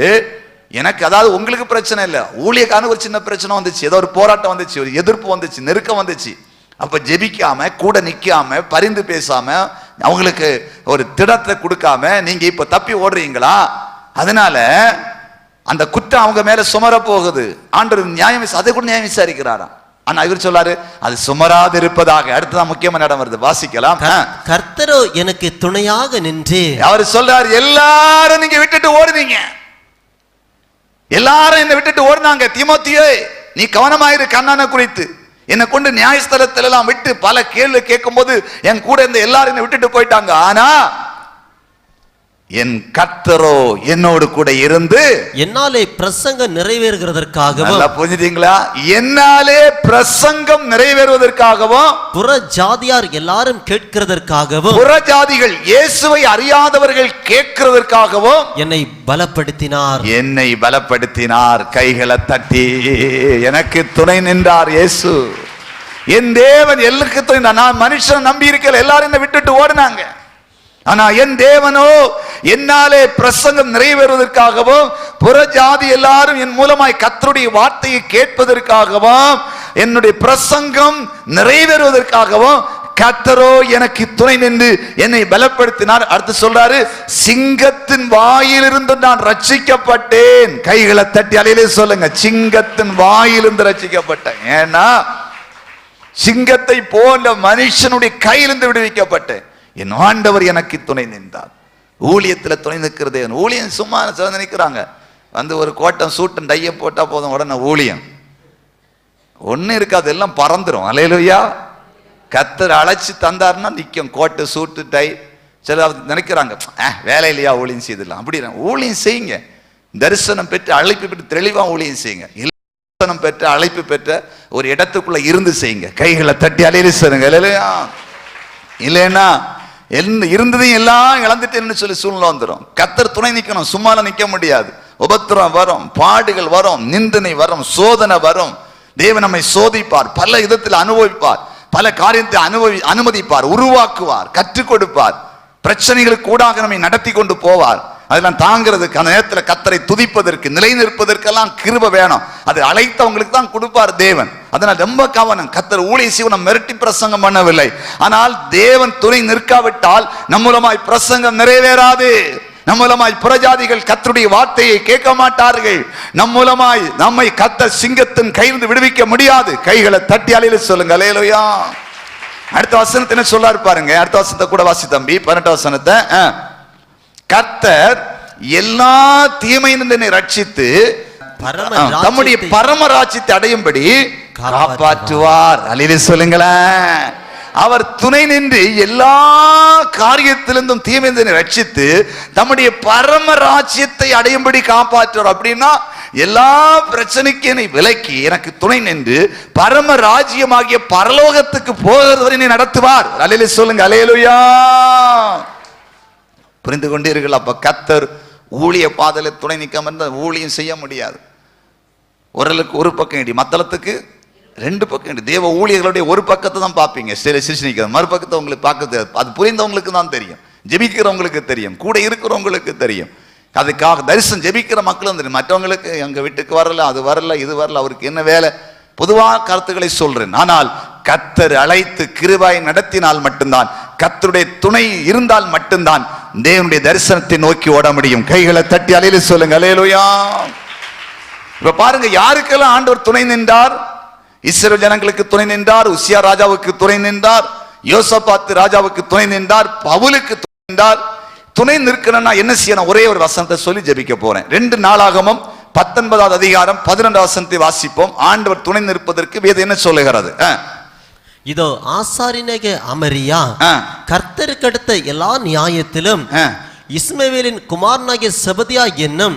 எனக்கு, அதாவது உங்களுக்கு பிரச்சனை இல்லை, ஊழியக்காரனுக்கு ஒரு சின்ன பிரச்சனை வந்துச்சு, ஏதோ ஒரு போராட்டம் வந்துச்சு, ஒரு எதிர்ப்பு வந்துச்சு, நெருக்கம் வந்துச்சு. அப்ப ஜெபிக்காம கூட நிக்காம பரிந்து பேசாம அவங்களுக்கு ஒரு திடத்தை கொடுக்காம நீங்க இப்ப தப்பி ஓடுறீங்களா? அதனால அந்த குற்றம் அவங்க மேல சுமர போகுது. ஆண்டவர் நியாயம் அதை கூட நியாயம் விசாரிக்கிறாராம். ஆனா இவர் சொல்லாரு, அது சுமராது இருப்பதாக. அடுத்ததான் முக்கியமான இடம் வருது, வாசிக்கலாம். கர்த்தரோ எனக்கு துணையாக நின்று. அவர் சொல்றாரு, எல்லாரும் நீங்க விட்டுட்டு ஓடுனீங்க, எல்லாரும் என்னை விட்டுட்டு ஓடுனாங்க. தீமோத்தேயே, நீ கவனமாயிரு கண்ணான குறித்து. என்னை கொண்டு நியாயஸ்தலத்துல எல்லாம் விட்டு பல கேள்வி கேட்கும் போது என் கூட இருந்த எல்லாரும் என்னை விட்டுட்டு போயிட்டாங்க. ஆனா என் கர்த்தரோ என்னோடு கூட இருந்து என்னாலே பிரசங்கம் நிறைவேறுகிறதற்காகவும். நல்லா புரிஞ்சுட்டீங்களா? என்னாலே பிரசங்கம் நிறைவேறுவதற்காகவும், புற ஜாதியார் எல்லாரும் கேட்கிறதற்காகவும், புற ஜாதிகள் இயேசுவை அறியாதவர்கள் கேட்கிறதற்காகவும் என்னை பலப்படுத்தினார். என்னை பலப்படுத்தினார். கைகளை தட்டி எனக்கு துணை நின்றார் இயேசு. என் தேவன் எல்லுக்கு துணை. நான் மனுஷன் நம்பி இருக்கல, எல்லாரும் என்னை விட்டுட்டு ஓடுனாங்க. ஆனா என் தேவனோ என்னாலே பிரசங்கம் நிறைவேறுவதற்காகவும், புற ஜாதி எல்லாரும் என் மூலமாய் கர்த்தருடைய வார்த்தையை கேட்பதற்காகவும், என்னுடைய பிரசங்கம் நிறைவேறுவதற்காகவும் கர்த்தரோ எனக்கு துணை நின்று என்னை பலப்படுத்தினார். அடுத்து சொல்றாரு, சிங்கத்தின் வாயிலிருந்து நான் ரட்சிக்கப்பட்டேன். கைகளை தட்டி அலையிலே சொல்லுங்க, சிங்கத்தின் வாயிலிருந்து ரட்சிக்கப்பட்டேன். ஏன்னா சிங்கத்தை போல மனுஷனுடைய கையிலிருந்து விடுவிக்கப்பட்டேன். என் ஆண்டவர் எனக்கு துணை நின்றார். ஊழியத்தில் துணை நிற்கிறது. ஊழியம் சும்மா சிறந்து நிற்கிறாங்க. வந்து ஒரு கோட்டம் சூட்டன் டையை போட்டா போதும், உடனே ஊழியம் ஒன்னும் இருக்காது, எல்லாம் பறந்துடும். அல்லேலூயா. கர்த்தர் அழைச்சி தந்தாருன்னா நிற்கும் கோட்டு சூட்டு டை. சில நினைக்கிறாங்க, வேலை இல்லையா ஊழியம் செய்திடலாம். அப்படி ஊழியம் செய்யுங்க. தரிசனம் பெற்று அழைப்பு பெற்று தெளிவா ஊழியம் செய்யுங்க. தரிசனம் பெற்ற அழைப்பு பெற்ற ஒரு இடத்துக்குள்ள இருந்து செய்யுங்க. கைகளை தட்டி அலையில சொல்லுங்க. இல்லையா? இல்லைன்னா இருந்ததையும் எல்லாம் இழந்துட்டேன்னு சொல்லி சூழ்நிலை வந்துடும். கர்த்தர் துணை நிற்கணும், சும்மால நிற்க முடியாது. உபத்திரம் வரும், பாடுகள் வரும், நிந்தனை வரும், சோதனை வரும். தேவன் நம்மை சோதிப்பார், பல விதத்தில் அனுபவிப்பார், பல காரியத்தை அனுமதிப்பார், உருவாக்குவார், கற்றுக் கொடுப்பார். பிரச்சனைகளுக்கு கூடாக நம்மை நடத்தி கொண்டு போவார். அதெல்லாம் தாங்கிறதுக்கு, அந்த நேரத்தில் கர்த்தரை துதிப்பதற்கு, நிலை நிற்பதற்கெல்லாம் கிருபை வேணும். அது அழைத்தவங்களுக்கு தான் கொடுப்பார் தேவன். அதனால் ரொம்ப கவனம். கர்த்தர் ஊழிய செய்வனம் மிரட்டி பிரசங்கம் பண்ணவில்லை. ஆனால் தேவன் துணை நிற்காவிட்டால் நம் மூலமாய் பிரசங்கம் நிறைவேறாது. நம் மூலமாய் புறஜாதிகள் கர்த்தருடைய வார்த்தையை கேட்க மாட்டார்கள். நம் மூலமாய் நம்மை கர்த்தர் சிங்கத்தின் கையிலிருந்து விடுவிக்க முடியாது. கைகளை தட்டி அலையில சொல்லுங்க. அல்லேலூயா. அடுத்த வசனத்தை என்ன சொல்றாரு பாருங்க. அடுத்த வசனத்தை கூட வாசி தம்பி, 18 வசனத்தை. கர்த்தர் எல்லா தீமையிலிருந்து ரட்சித்து தம்முடைய பரமராஜ்யத்தை அடையும்படி காப்பாற்றுவார். அல்லேலூயா சொல்லுங்களேன். அவர் துணை நின்று எல்லா காரியத்திலிருந்தும் தீமையிலிருந்து ரட்சித்து தம்முடைய பரமராஜ்யத்தை அடையும்படி காப்பாற்றுவார். அப்படின்னா எல்லா பிரச்சனைக்கு என்னை விலக்கி எனக்கு துணை நின்று பரம ராஜ்யமாகிய பரலோகத்துக்கு போகிறவரை நடத்துவார். அல்லேலூயா சொல்லுங்க. அல்லேலூயா. புரிந்து கொண்டீர்கள்? அப்ப கர்த்தர் ஊழிய பாதையில துணை நிற்காம இருந்தால் ஊழியம் செய்ய முடியாது. உரலுக்கு ஒரு பக்கம் இடி, மத்தளத்துக்கு 2 பக்கம் இடி. தேவ ஊழியர்களுடைய ஒரு பக்கத்தை தான் பார்ப்பீங்க, மறுபக்கத்தை உங்களுக்கு பார்க்க தெரியாது. அது புரிந்தவங்களுக்கு தான் தெரியும், ஜெபிக்கிறவங்களுக்கு தெரியும், கூட இருக்கிறவங்களுக்கு தெரியும். அதுக்காக தரிசனம் ஜெபிக்கிற மக்களும் தெரியும். மற்றவங்களுக்கு எங்க வீட்டுக்கு வரல, அது வரல, இது வரல, அவருக்கு என்ன வேலை, பொதுவாக கருத்துக்களை சொல்றேன். ஆனால் கர்த்தர் அழைத்து கிருபையை நடத்தினால் மட்டும்தான், கர்த்தருடைய துணை இருந்தால் மட்டும்தான் தேவனுடைய தரிசனத்தை நோக்கி ஓட முடியும். கைகளை தட்டி அலையில சொல்லுங்க. அல்லேலூயா. இப்ப பாருங்க, யாருக்கெல்லாம் ஆண்டவர் துணை நின்றார்? இஸ்ரவேல் ஜனங்களுக்கு துணை நின்றார், உசியா ராஜாவுக்கு துணை நின்றார், யோசபாத் ராஜாவுக்கு துணை நின்றார், பவுலுக்கு துணை நின்றார். துணை நிற்கணும்னா என்ன செய்யணும்? ஒரே ஒரு வசனத்தை சொல்லி ஜெபிக்க போறேன். 2 நாளாகமம் 19வது அதிகாரம் 12வது வசனத்தை வாசிப்போம். ஆண்டவர் துணை நிற்பதற்கு வேதம் என்ன சொல்லுகிறது? இதோ ஆசாரியனாகிய அமரியா கர்த்தருக்கடுத்த எல்லா நியாயத்திலும் இஸ்மவேலின் குமாரனாகிய செபதியா என்னும்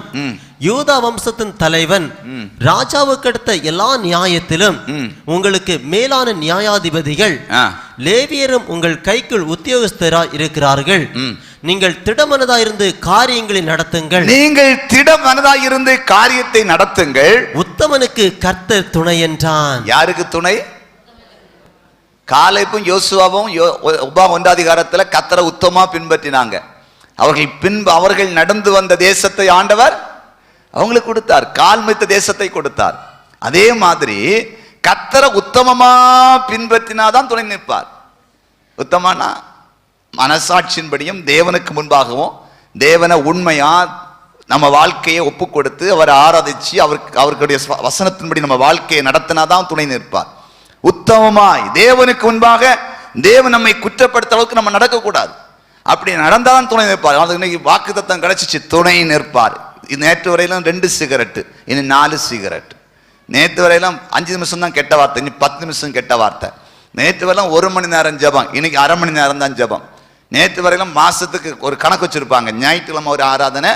யூதா வம்சத்தின் தலைவன் ராஜாவுக்கு அடுத்த எல்லா நியாயத்திலும் உங்களுக்கு மேலான நியாயாதிபதிகள் லேவியரும் உங்கள் கைக்குள் உத்தியோகஸ்தராய் இருக்கிறார்கள். நீங்கள் திடமனதாயிருந்து காரியங்களை நடத்துங்கள். நீங்கள் திடமனதாயிருந்து காரியத்தை நடத்துங்கள். உத்தமனுக்கு கர்த்தர் துணை என்றான். யாருக்கு துணை? காலேபும் யோசுவாவும் உபாகம் 1 கர்த்தரை உத்தமா பின்பற்றினாங்க. அவர்கள் நடந்து வந்த தேசத்தை ஆண்டவர் அவங்களுக்கு கொடுத்தார், கால்மித்த தேசத்தை கொடுத்தார். அதே மாதிரி கர்த்தரை உத்தமமா பின்பற்றினாதான் துணை நிற்பார். உத்தமானா மனசாட்சியின்படியும் தேவனுக்கு முன்பாகவும் தேவனை உண்மையா நம்ம வாழ்க்கையை ஒப்பு கொடுத்து அவரை ஆராதிச்சு அவர்களுடைய வசனத்தின்படி நம்ம வாழ்க்கையை நடத்தினாதான் துணை நிற்பார். உத்தமமாய் தேவனுக்கு முன்பாக தேவன் நம்மை குற்றப்படுத்த அளவுக்கு நம்ம நடக்கக்கூடாது. அப்படி நடந்தாலும் துணை நிற்பார். இன்னைக்கு வாக்குத்தத்தம் கிடைச்சிச்சு, துணை நிற்பார். நேற்று வரையிலும் 2 சிகரெட்டு, இனி 4 சிகரெட். நேற்று வரையிலும் 5 நிமிஷம் தான் கெட்ட வார்த்தை, இனி 10 நிமிஷம் கெட்ட வார்த்தை. நேற்று வரையிலும் 1 மணி நேரம் ஜபம், இன்னைக்கு அரை மணி நேரம் தான் ஜபம். நேற்று வரையிலும் மாசத்துக்கு ஒரு கணக்கு வச்சிருப்பாங்க, ஞாயிற்றுக்கிழமை ஒரு ஆராதனை,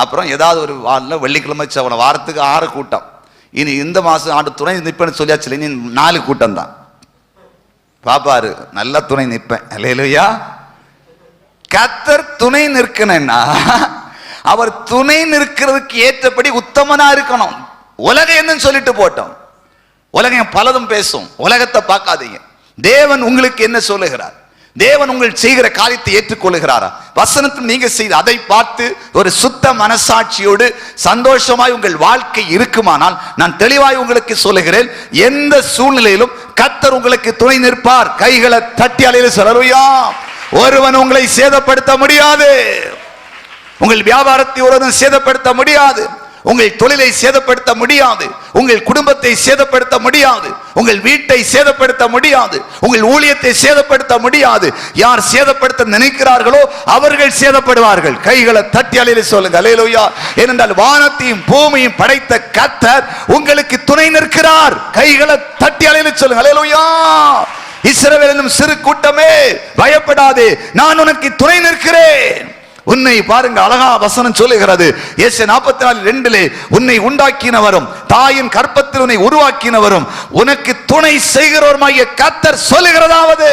அப்புறம் ஏதாவது ஒரு வாரில் வெள்ளிக்கிழமை சவணம், வாரத்துக்கு 6 கூட்டம். இனி இந்த மாசம் ஆண்டு துணை நிற்பேன்னு சொல்லியாச்சு, இனி 4 கூட்டம் தான். பாப்பாரு நல்ல துணை நிற்பேன். அல்லேலூயா. கர்த்தர் துணை நிற்கணும்னா அவர் துணை நிற்கிறதுக்கு ஏற்றபடி உத்தமனா இருக்கணும். உலகம் என்னன்னு சொல்லிட்டு போட்டோம், உலகம் பலதும் பேசும், உலகத்தை பார்க்காதீங்க. தேவன் உங்களுக்கு என்ன சொல்லுகிறார்? தேவன் உங்கள் செய்கிற காரியத்தை ஏற்றுக்கொள்ளுகிறாரா? வசனத்தில் நீங்க செய்த அதை பார்த்து ஒரு சுத்த மனசாட்சியோடு சந்தோஷமாய் உங்கள் வாழ்க்கை இருக்குமானால் நான் தெளிவாய் உங்களுக்கு சொல்லுகிறேன், எந்த சூழ்நிலையிலும் கர்த்தர் உங்களுக்கு துணை நிற்பார். கைகளை தட்டி அலையில சொல்லலுயா. ஒருவன் உங்களை சேதப்படுத்த முடியாது. உங்கள் வியாபாரத்தை ஒருவன் சேதப்படுத்த முடியாது. உங்கள் தொழிலை சேதப்படுத்த முடியாது. உங்கள் குடும்பத்தை சேதப்படுத்த முடியாது. உங்கள் வீட்டை சேதப்படுத்த முடியாது. உங்கள் ஊழியத்தை சேதப்படுத்த முடியாது. யார் சேதப்படுத்த நினைக்கிறார்களோ அவர்கள் சேதப்படுவார்கள். கைகளை தட்டி அலையில சொல்லுங்க அல்லேலூயா. ஏனென்றால் வானத்தையும் பூமியையும் படைத்த கர்த்தர் உங்களுக்கு துணை நிற்கிறார். கைகளை தட்டி அலையில சொல்லுங்க அல்லேலூயா. இஸ்ரவேல் என்னும் சிறு கூட்டமே பயப்படாதே, நான் உனக்கு துணை நிற்கிறேன். உன்னை பாருங்க, அழகா வசனம் சொல்லுகிறது. ஏசாயா 44:2 உன்னை உண்டாக்கினவரும் தாயின் கற்பத்தில் உன்னை உருவாக்கினவரும் உனக்கு துணை செய்கிறவருமாகிய கர்த்தர் சொல்லுகிறதாவது,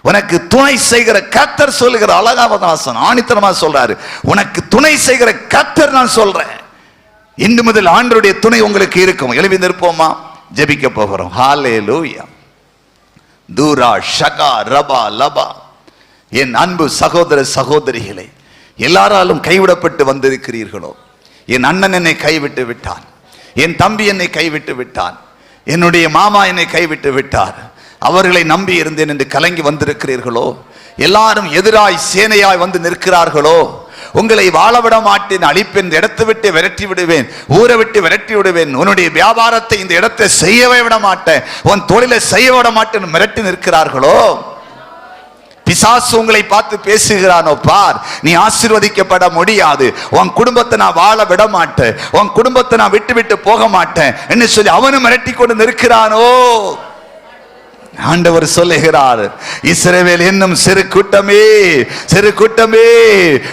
உனக்கு துணை செய்கிற கர்த்தர் சொல்லுகிற அழகா வசனம் ஆணித்தனமா சொல்றாரு. உனக்கு துணை செய்கிற கர்த்தர் நான் சொல்றேன். இன்று முதல் ஆண்டவருடைய துணை உங்களுக்கு இருக்கும். எழுப்பி நிற்போமா? ஜெபிக்க போகிறோம். ஹல்லேலூயா. தூரா ஷகா ரபா லபா. என் அன்பு சகோதர சகோதரிகளை, எல்லாராலும் கைவிடப்பட்டு வந்திருக்கிறீர்களோ? என் அண்ணன் என்னை கைவிட்டு விட்டான், என் தம்பி என்னை கைவிட்டு விட்டான், என்னுடைய மாமா என்னை கைவிட்டு விட்டார், அவர்களை நம்பி இருந்தேன் என்று கலங்கி வந்திருக்கிறீர்களோ? எல்லாரும் எதிராய் சேனையாய் வந்து நிற்கிறார்களோ? உங்களை வாழவிட மாட்டேன், அழிப்பேன், இடத்தை விட்டு விரட்டி விடுவேன், ஊரை விட்டு விரட்டி விடுவேன், உன்னுடைய வியாபாரத்தை இந்த இடத்தை செய்யவே விட மாட்டேன், உன் தொழிலை செய்ய விட மாட்டேன் மிரட்டி நிற்கிறார்களோ? பிசாசு உங்களை பார்த்து பேசுகிறானோ, பார், நீ ஆசீர்வதிக்கப்பட முடியாது, உன் குடும்பத்தை நான் வாழ விட மாட்டேன், உன் குடும்பத்தை நான் விட்டு விட்டு போக மாட்டேன் என்று சொல்லி அவனும் மிரட்டி கொண்டு நிற்கிறானோ? ஆண்டவர் சொல்லுகிறார், இஸ்ரவேல் என்னும் சிறு கூட்டமே, சிறு கூட்டமே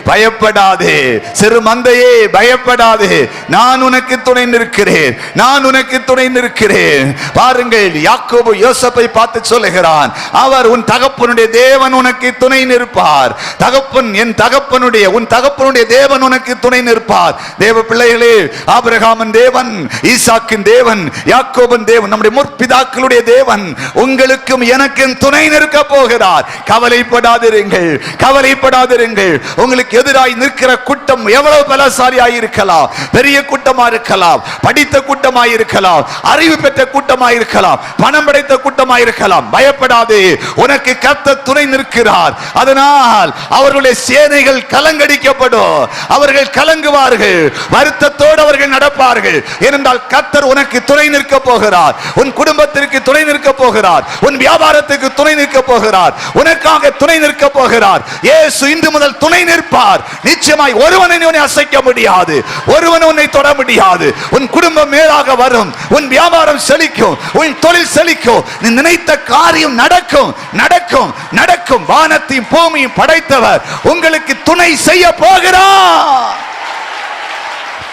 பயப்படாதே, சிறு மந்தையே பயப்படாதே, நான் உனக்கு துணை நிற்கிறேன், நான் உனக்கு துணை நிற்கிறேன். பாருங்கள், யாக்கோபு யோசேப்பை பார்த்து சொல்லுகிறான், அவர் உன் தகப்பனுடைய தேவன் உனக்கு துணை நிற்பார். தகப்பன், என் தகப்பனுடைய, உன் தகப்பனுடைய தேவன் உனக்கு துணை நிற்பார். தேவ பிள்ளைகளே, ஆபிரகாமின் தேவன், ஈசாக்கின் தேவன், யாக்கோபின் தேவன், நம்முடைய முற்பிதாக்களுடைய தேவன் உங்களுக்கு எனக்கும் துணை நிற்க போகிறார். கவலைப்படாதிருங்கள், கவலைப்படாதிருங்கள். உங்களுக்கு எதிராய் நிற்கிற கூட்டம் எவ்வளவு பலசாலியாய் இருக்கலாம், பெரிய கூட்டமா இருக்கலாம், படித்த கூட்டமாய் இருக்கலாம், அறிவு பெற்ற கூட்டமாய் இருக்கலாம், பணம் படைத்த கூட்டமாய் இருக்கலாம், பயப்படாதே, உனக்கு கர்த்தர் துணை நிற்கிறார். அதனால் அவர்களுடைய சேனைகள் கலங்கடிக்கப்படும், அவர்கள் கலங்குவார்கள், வருத்தத்தோடு அவர்கள் நடப்பார்கள். ஏனென்றால் கர்த்தர் உனக்கு துணை நிற்க போகிறார், உன் குடும்பத்திற்கு துணை நிற்க போகிறார், உன் வியாபாரத்துக்கு துணை நிற்க போகிறார். உனக்காக துணை நிற்க போகிறார். இயேசு இன்று முதல் துணை நிற்பார். நிச்சயமாய் ஒருவனை உன்னை அசைக்க முடியாது, ஒருவன் உன்னை தொட முடியாது. உன் குடும்பம் மேலாக வரும், உன் வியாபாரம் செழிக்கும், உன் தொழில் செழிக்கும், நீ நினைத்த காரியம் நடக்கும் நடக்கும் நடக்கும். வானத்தையும் பூமியும் படைத்தவர் உங்களுக்கு துணை செய்ய போகிறார்,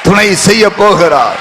துணை செய்ய போகிறார்.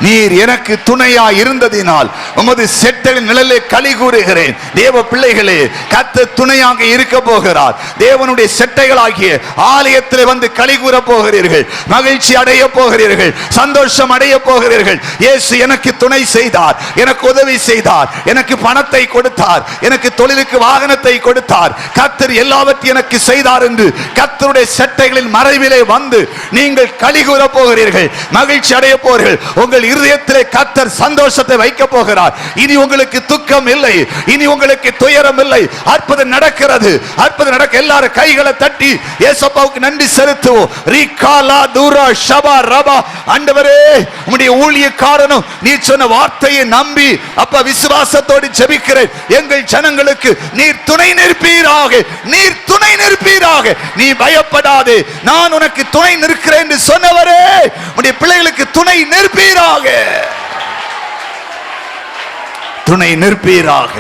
நீர் எனக்கு துணையா இருந்ததினால் உமது செட்டையின் நிழலே களி கூறுகிறேன். தேவ பிள்ளைகளே, கர்த்தர் துணையாக இருக்க போகிறார். தேவனுடைய செட்டைகளாகிய ஆலயத்தில் வந்து களி கூற போகிறீர்கள், மகிழ்ச்சி அடைய போகிறீர்கள், சந்தோஷம் அடைய போகிறீர்கள். இயேசு எனக்கு துணை செய்தார், எனக்கு உதவி செய்தார், எனக்கு பணத்தை கொடுத்தார், எனக்கு தொழிலுக்கு வாகனத்தை கொடுத்தார், கர்த்தர் எல்லாவற்றையும் எனக்கு செய்தார் என்று கர்த்தருடைய செட்டைகளின் மறைவிலே வந்து நீங்கள் களி கூற போகிறீர்கள், மகிழ்ச்சி அடைய போகிறீர்கள். உங்கள் இருதயத்திலே கர்த்தர் சந்தோஷத்தை வைக்க போகிறார். இனி உங்களுக்கு துக்கம் இல்லை, இனி உங்களுக்கு துயரம் இல்லை. அற்புதம் நடக்கிறது, அற்புதம் நடக்க. எல்லாரும் கைகளை தட்டி இயேசுவுக்கு நன்றி செலுத்துவோம். ரிகாலா தூரா ஷபா ரபா. ஆண்டவரே, உம்முடைய ஊழியக்காரனும் நீ சொன்ன வார்த்தையை நம்பி அப்ப விசுவாசத்தோடு ஜெபிக்கிறேன். எங்கள் ஜனங்களுக்கு நீர் துணை நிற்பீராக, நீர் துணை நிற்பீராக. நீ பயப்படாதே, நான் உனக்கு துணை நிற்கிறேன் என்று சொன்னவரே, உம்முடைய பிள்ளைகளுக்கு துணை நிற்பீராக, துணை நிற்பீராக.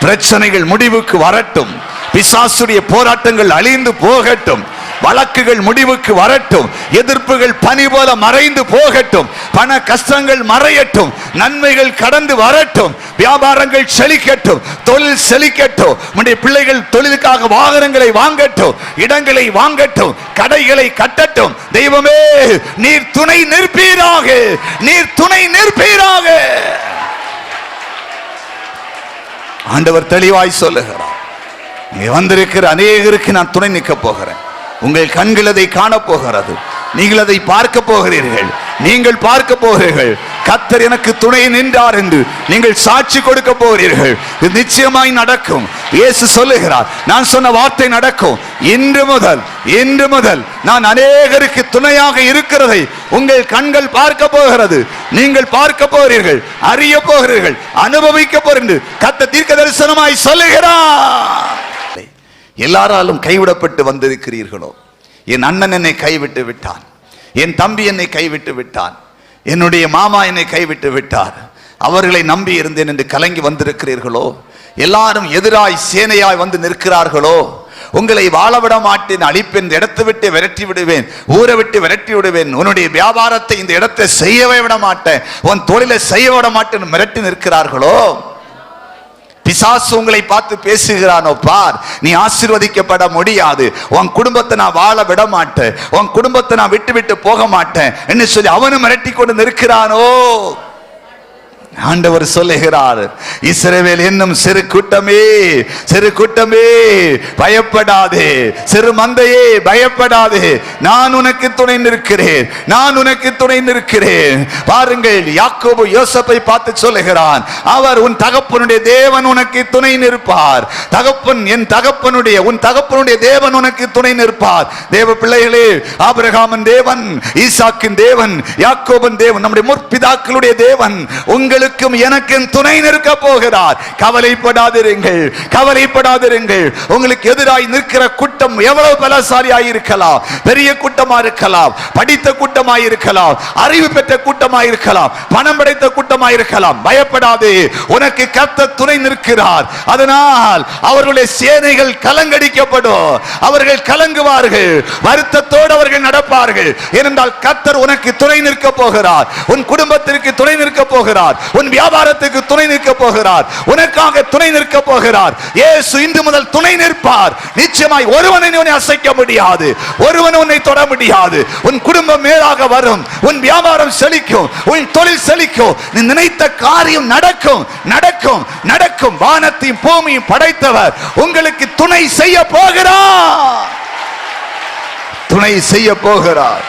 பிரச்சனைகள் முடிவுக்கு வரட்டும், பிசாசுடைய போராட்டங்கள் அழிந்து போகட்டும், வழக்குகள் முடிவுக்கு வரட்டும், எதிர்ப்புகள் பனி போல மறைந்து போகட்டும், பண கஷ்டங்கள் மறையட்டும், நன்மைகள் கடந்து வரட்டும், வியாபாரங்கள் செழிக்கட்டும், தொழில் செழிக்கட்டும், உம்முடைய பிள்ளைகள் தொழிலுக்காக வாகனங்களை வாங்கட்டும், இடங்களை வாங்கட்டும், கடைகளை கட்டட்டும். தெய்வமே, நீர் துணை நிற்பீராக, நீர் துணை நிற்பீராக. ஆண்டவர் தெளிவாய் சொல்லுகிறார், இங்கே வந்திருக்கிற அநேகருக்கு நான் துணை நிற்க போகிறேன். உங்கள் கண்கள் அதை காண போகிறது, நீங்கள் அதை பார்க்க போகிறீர்கள், நீங்கள் பார்க்க போகிறீர்கள். கர்த்தர் எனக்கு துணை நின்றார் என்று நீங்கள் சாட்சி கொடுக்க போகிறீர்கள். இது நிச்சயமாய் நடக்கும். இயேசு சொல்லுகிறார், நான் சொன்ன வார்த்தை நடக்கும். இன்று முதல் நான் அநேகருக்கு துணையாக இருக்கிறதை உங்கள் கண்கள் பார்க்க போகிறது, நீங்கள் பார்க்க போகிறீர்கள், அறிய போகிறீர்கள், அனுபவிக்க போகிறீர்கள். கர்த்தர் தீர்க்க தரிசனமாய் சொல்லுகிறார். எல்லாராலும் கைவிடப்பட்டு வந்திருக்கிறீர்களோ? என் அண்ணன் என்னை கைவிட்டு விட்டான், என் தம்பி என்னை கைவிட்டு விட்டான், என்னுடைய மாமா என்னை கைவிட்டு விட்டார், அவர்களை நம்பி இருந்தேன் என்று கலங்கி வந்திருக்கிறீர்களோ? எல்லாரும் எதிராய் சேனையாய் வந்து நிற்கிறார்களோ? உங்களை வாழவிட மாட்டேன், அழிப்பேன், இந்த இடத்தை விட்டு விரட்டி விடுவேன், ஊரை விட்டு விரட்டி விடுவேன், உன்னுடைய வியாபாரத்தை இந்த இடத்தை செய்யவே விட மாட்டேன், உன் தொழிலை செய்ய விட மாட்டேன் மிரட்டி நிற்கிறார்களோ? பிசாசு உங்களை பார்த்து பேசுகிறானோ, பார், நீ ஆசீர்வதிக்கப்பட முடியாது, உன் குடும்பத்தை நான் வாழ விட மாட்டேன், உன் குடும்பத்தை நான் விட்டு விட்டு போக மாட்டேன் என்று சொல்லி அவனும் மிரட்டி கொண்டு நிற்கிறானோ? ஆண்டவர் சொல்லுகிறார், இஸ்ரவேல் என்னும் சிறு கூட்டமே, சிறு கூட்டமே பயப்படாதே, சிறு மந்தையே பயப்படாதே, நான் உனக்கு துணை நிற்கிறேன், நான் உனக்கு துணை நிற்கிறேன். பாருங்கள், யாக்கோபு யோசேப்பை பார்த்து சொல்லுகிறான், அவர் உன் தகப்பனுடைய தேவன் உனக்கு துணை நிற்பார். தகப்பன், என் தகப்பனுடைய, உன் தகப்பனுடைய தேவன் உனக்கு துணை நிற்பார். தேவ பிள்ளைகளே, ஆபிரகாமின் தேவன், ஈசாக்கின் தேவன், யாக்கோபின் தேவன், நம்முடைய முற்பிதாக்களுடைய தேவன் உங்களுக்கு எனக்கும் துணை நிற்க போகிறார். கவலைப்படாதிருங்கள், கவலைப்படாதிருங்கள். உங்களுக்கு எதிராய் நிற்கிற கூட்டம் எவ்வளவு பலசாலியாய் இருக்கலாம், பெரிய கூட்டமா இருக்கலாம், படித்த கூட்டமாய் இருக்கலாம், அறிவு பெற்ற கூட்டமாய் இருக்கலாம், பணம் படைத்த கூட்டமாய் இருக்கலாம். பயப்படாதே, உனக்கு கர்த்தர் துணை நிற்கிறார். அதனால் அவர்களுடைய சேனைகள் கலங்கடிக்கப்படும், அவர்கள் கலங்குவார்கள், வருத்தத்தோடு அவர்கள் நடப்பார்கள். ஏனென்றால் கர்த்தர் உனக்கு துணை நிற்க போகிறார், உன் குடும்பத்திற்கு துணை நிற்க போகிறார், உன் வியாபாரத்துக்கு துணை நிற்க போகிறார், உனக்காக துணை நிற்க போகிறார். இயேசு இன்று முதல் துணை நிற்பார். நிச்சயமாய் ஒருவனை உன்னை அசைக்க முடியாது, ஒருவன் உன்னை தொட முடியாது. உன் குடும்பம் மேலாக வரும், உன் வியாபாரம் செழிக்கும், உன் தொழில் செழிக்கும், நீ நினைத்த காரியம் நடக்கும் நடக்கும் நடக்கும். வானத்தையும் பூமியும் படைத்தவர் உங்களுக்கு துணை செய்ய போகிறார், துணை செய்ய போகிறார்.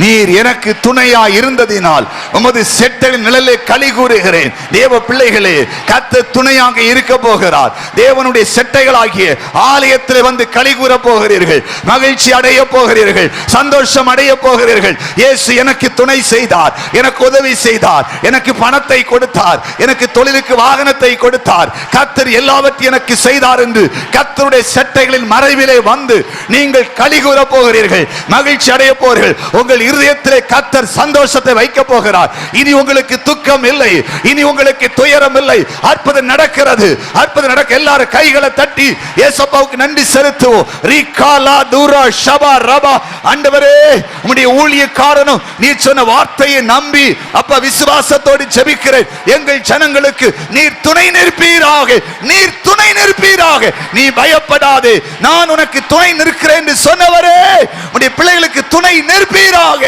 நீர் எனக்கு துணையா இருந்ததினால் உமது செட்டையின் நிழலே களி கூறுகிறேன். தேவ பிள்ளைகளே, கர்த்தர் துணையாக இருக்க போகிறார். தேவனுடைய செட்டைகளாகிய ஆலயத்தில் வந்து களி கூற போகிறீர்கள், மகிழ்ச்சி அடைய போகிறீர்கள், சந்தோஷம் அடைய போகிறீர்கள். இயேசு எனக்கு துணை செய்தார், எனக்கு உதவி செய்தார், எனக்கு பணத்தை கொடுத்தார், எனக்கு தொழிலுக்கு வாகனத்தை கொடுத்தார், கர்த்தர் எல்லாவற்றையும் எனக்கு செய்தார் என்று கர்த்தருடைய செட்டைகளின் மறைவிலே வந்து நீங்கள் களி கூற போகிறீர்கள், மகிழ்ச்சி அடைய போகிறீர்கள். உங்கள் இருதயத்திலே கர்த்தர் சந்தோஷத்தை வைக்க போகிறார். இனி உங்களுக்கு துக்கம் இல்லை, இனி உங்களுக்கு துயரம் இல்லை. அற்புதம் நடக்கிறது, அற்புதம் நடக்க. எல்லாரும் கைகளை தட்டி இயேசுவுக்கு நன்றி செலுத்துவோம். ரிகாலா தூரா ஷபா ரபா. ஆண்டவரே, உம்முடைய ஊழியக்காரனும் நீ சொன்ன வார்த்தையை நம்பி அப்ப விசுவாசத்தோடு ஜெபிக்கிறேன். எங்கள் ஜனங்களுக்கு நீர் துணை நிற்பீராக, நீர் துணை நிற்பீராக. நீ பயப்படாதே, நான் உனக்கு துணை நிற்கிறேன் என்று சொன்னவரே, உம்முடைய பிள்ளைகளுக்கு துணை நிற்பீராக,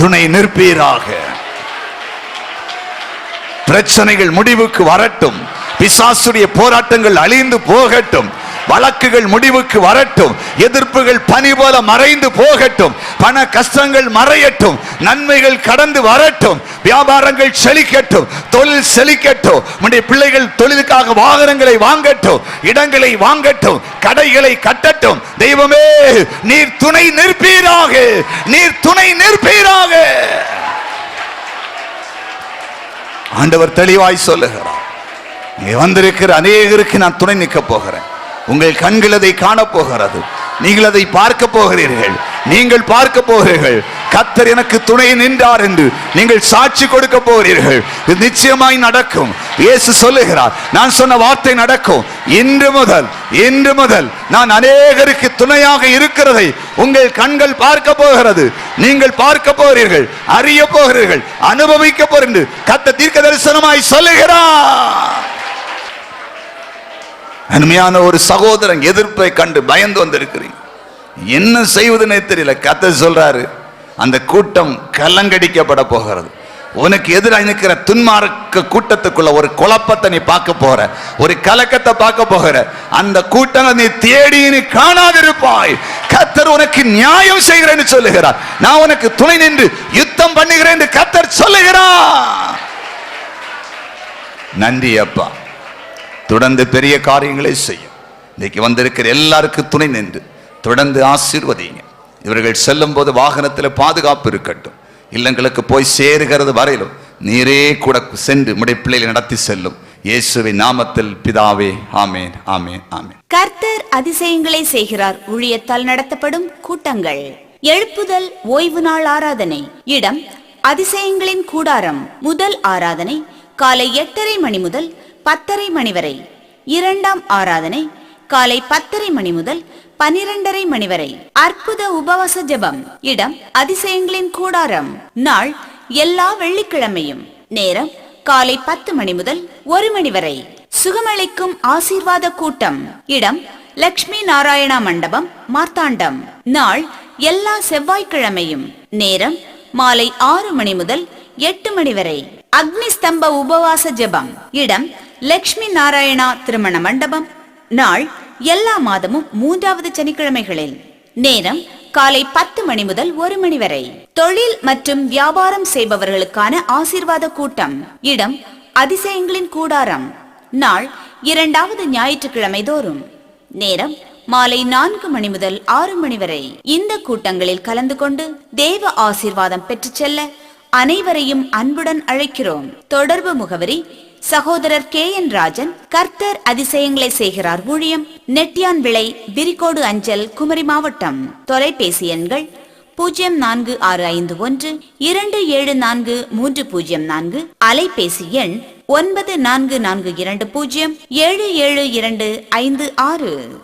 துணை நிற்பீராக. பிரச்சனைகள் முடிவுக்கு வரட்டும், பிசாசுடைய போராட்டங்கள் அழிந்து போகட்டும், வழக்குகள் முடிவுக்கு வரட்டும், எதிர்ப்புகள் பனி போல மறைந்து போகட்டும், பண கஷ்டங்கள் மறையட்டும், நன்மைகள் கடந்து வரட்டும், வியாபாரங்கள் செழிக்கட்டும், தொழில் செழிக்கட்டும், உம்முடைய பிள்ளைகள் தொழிலுக்காக வாகனங்களை வாங்கட்டும், இடங்களை வாங்கட்டும், கடைகளை கட்டட்டும். தெய்வமே, நீர் துணை நிற்பீராக, நீர் துணை நிற்பீராக. ஆண்டவர் தெளிவாய் சொல்லுகிறார், இங்கே வந்திருக்கிற அநேகருக்கு நான் துணை நிற்க போகிறேன். உங்கள் கண்கள் அதை காண போகிறது, நீங்கள் அதை பார்க்க போகிறீர்கள், நீங்கள் பார்க்க போகிறீர்கள். கர்த்தர் எனக்கு துணை நின்றார் என்று நீங்கள் சாட்சி கொடுக்க போகிறீர்கள். இது நிச்சயமாய் நடக்கும். இயேசு சொல்லுகிறார், நான் சொன்ன வார்த்தை நடக்கும். இன்று முதல் நான் அநேகருக்கு துணையாக இருக்கிறதை உங்கள் கண்கள் பார்க்க போகிறது, நீங்கள் பார்க்க போகிறீர்கள், அறிய போகிறீர்கள், அனுபவிக்க போகிறீர்கள். கர்த்தர் தீர்க்க தரிசனமாய் சொல்லுகிறார். அருமையான ஒரு சகோதரன் எதிர்ப்பை கண்டு பயந்து வந்திருக்கிறீங்க, என்ன செய்வதுன்னே தெரியல. கர்த்தர் சொல்றாரு, அந்த கூட்டம் கலங்கடிக்கப்பட போகிறது. உனக்கு எதிராக நிற்கிற துன்மார்க்க கூட்டத்துக்குள்ள ஒரு குழப்பத்தை நீ பார்க்க போற, ஒரு கலக்கத்தை பார்க்க போகிற. அந்த கூட்டங்களை நீ தேடி நீ காணாதிருப்பாய். கர்த்தர் உனக்கு நியாயம் செய்கிறேன்னு சொல்லுகிறார். நான் உனக்கு துணை நின்று யுத்தம் பண்ணுகிறேன் என்று கர்த்தர் சொல்லுகிறார். நன்றி அப்பா, தொடர்ந்து பெரிய காரியங்களை செய்யும். இன்னைக்கு வந்திருக்கிற எல்லாருக்கும் துணை நின்று தொடர்ந்து ஆசீர்வதிங்க. இவர்கள் செல்லும் போது வாகனத்தில் பாதுகாப்பு இருக்கட்டும், இல்லங்களுக்கு போய் சேருகிறது வரையிலும் நீரே கூட சென்று உம்முடைய பிள்ளைகளை நடத்தி செல்லும். இயேசுவின் நாமத்தில் பிதாவே, ஆமேன், ஆமேன், ஆமேன். கர்த்தர் அதிசயங்களை செய்கிறார் ஊழியத்தால் நடத்தப்படும் கூட்டங்கள். எழுப்புதல் ஓய்வு நாள் ஆராதனை. இடம் அதிசயங்களின் கூடாரம். முதல் ஆராதனை காலை 8:30 மணி முதல் 10:30 மணி வரை. இரண்டாம் ஆராதனை காலை 10:30 மணி முதல் 12:30 மணி வரை. அற்புத உபவாச ஜெபம். இடம் அதிசயங்களின் கூடாரம். நாள் எல்லா வெள்ளிக்கிழமையும். நேரம் காலை 10 மணி முதல் 1 மணி வரை. சுகமளிக்கும் ஆசீர்வாத கூட்டம். இடம் லட்சுமி நாராயணா மண்டபம், மார்த்தாண்டம். நாள் எல்லா செவ்வாய்க்கிழமையும். நேரம் மாலை 6 மணி முதல் 8 மணி வரை. அக்னி ஸ்தம்ப உபவாச ஜெபம். இடம் லட்சுமி நாராயணா திருமண மண்டபம். நாள் எல்லா மாதமும் 3வது சனிக்கிழமைகளில். நேரம் காலை 10 மணி முதல் 1 மணி வரை. தொழில் மற்றும் வியாபாரம் செய்பவர்களுக்கான ஆசீர்வாத கூட்டம். இடம் அதிசயங்களின் கூடாரம். நாள் 2வது ஞாயிற்றுக்கிழமை தோறும். நேரம் மாலை 4 மணி முதல் 6 மணி வரை. இந்த கூட்டங்களில் கலந்து கொண்டு தேவ ஆசீர்வாதம் பெற்று செல்ல அனைவரையும் அன்புடன் அழைக்கிறோம். தொடர்பு முகவரி சகோதரர் KN ராஜன், கர்த்தர் அதிசயங்களை செய்கிறார் ஊழியம், நெட்டியான் விளை, விரிகோடு அஞ்சல், குமரி மாவட்டம். தொலைபேசி எண்கள் 0465 1274304. அலைபேசி எண் 9442077256.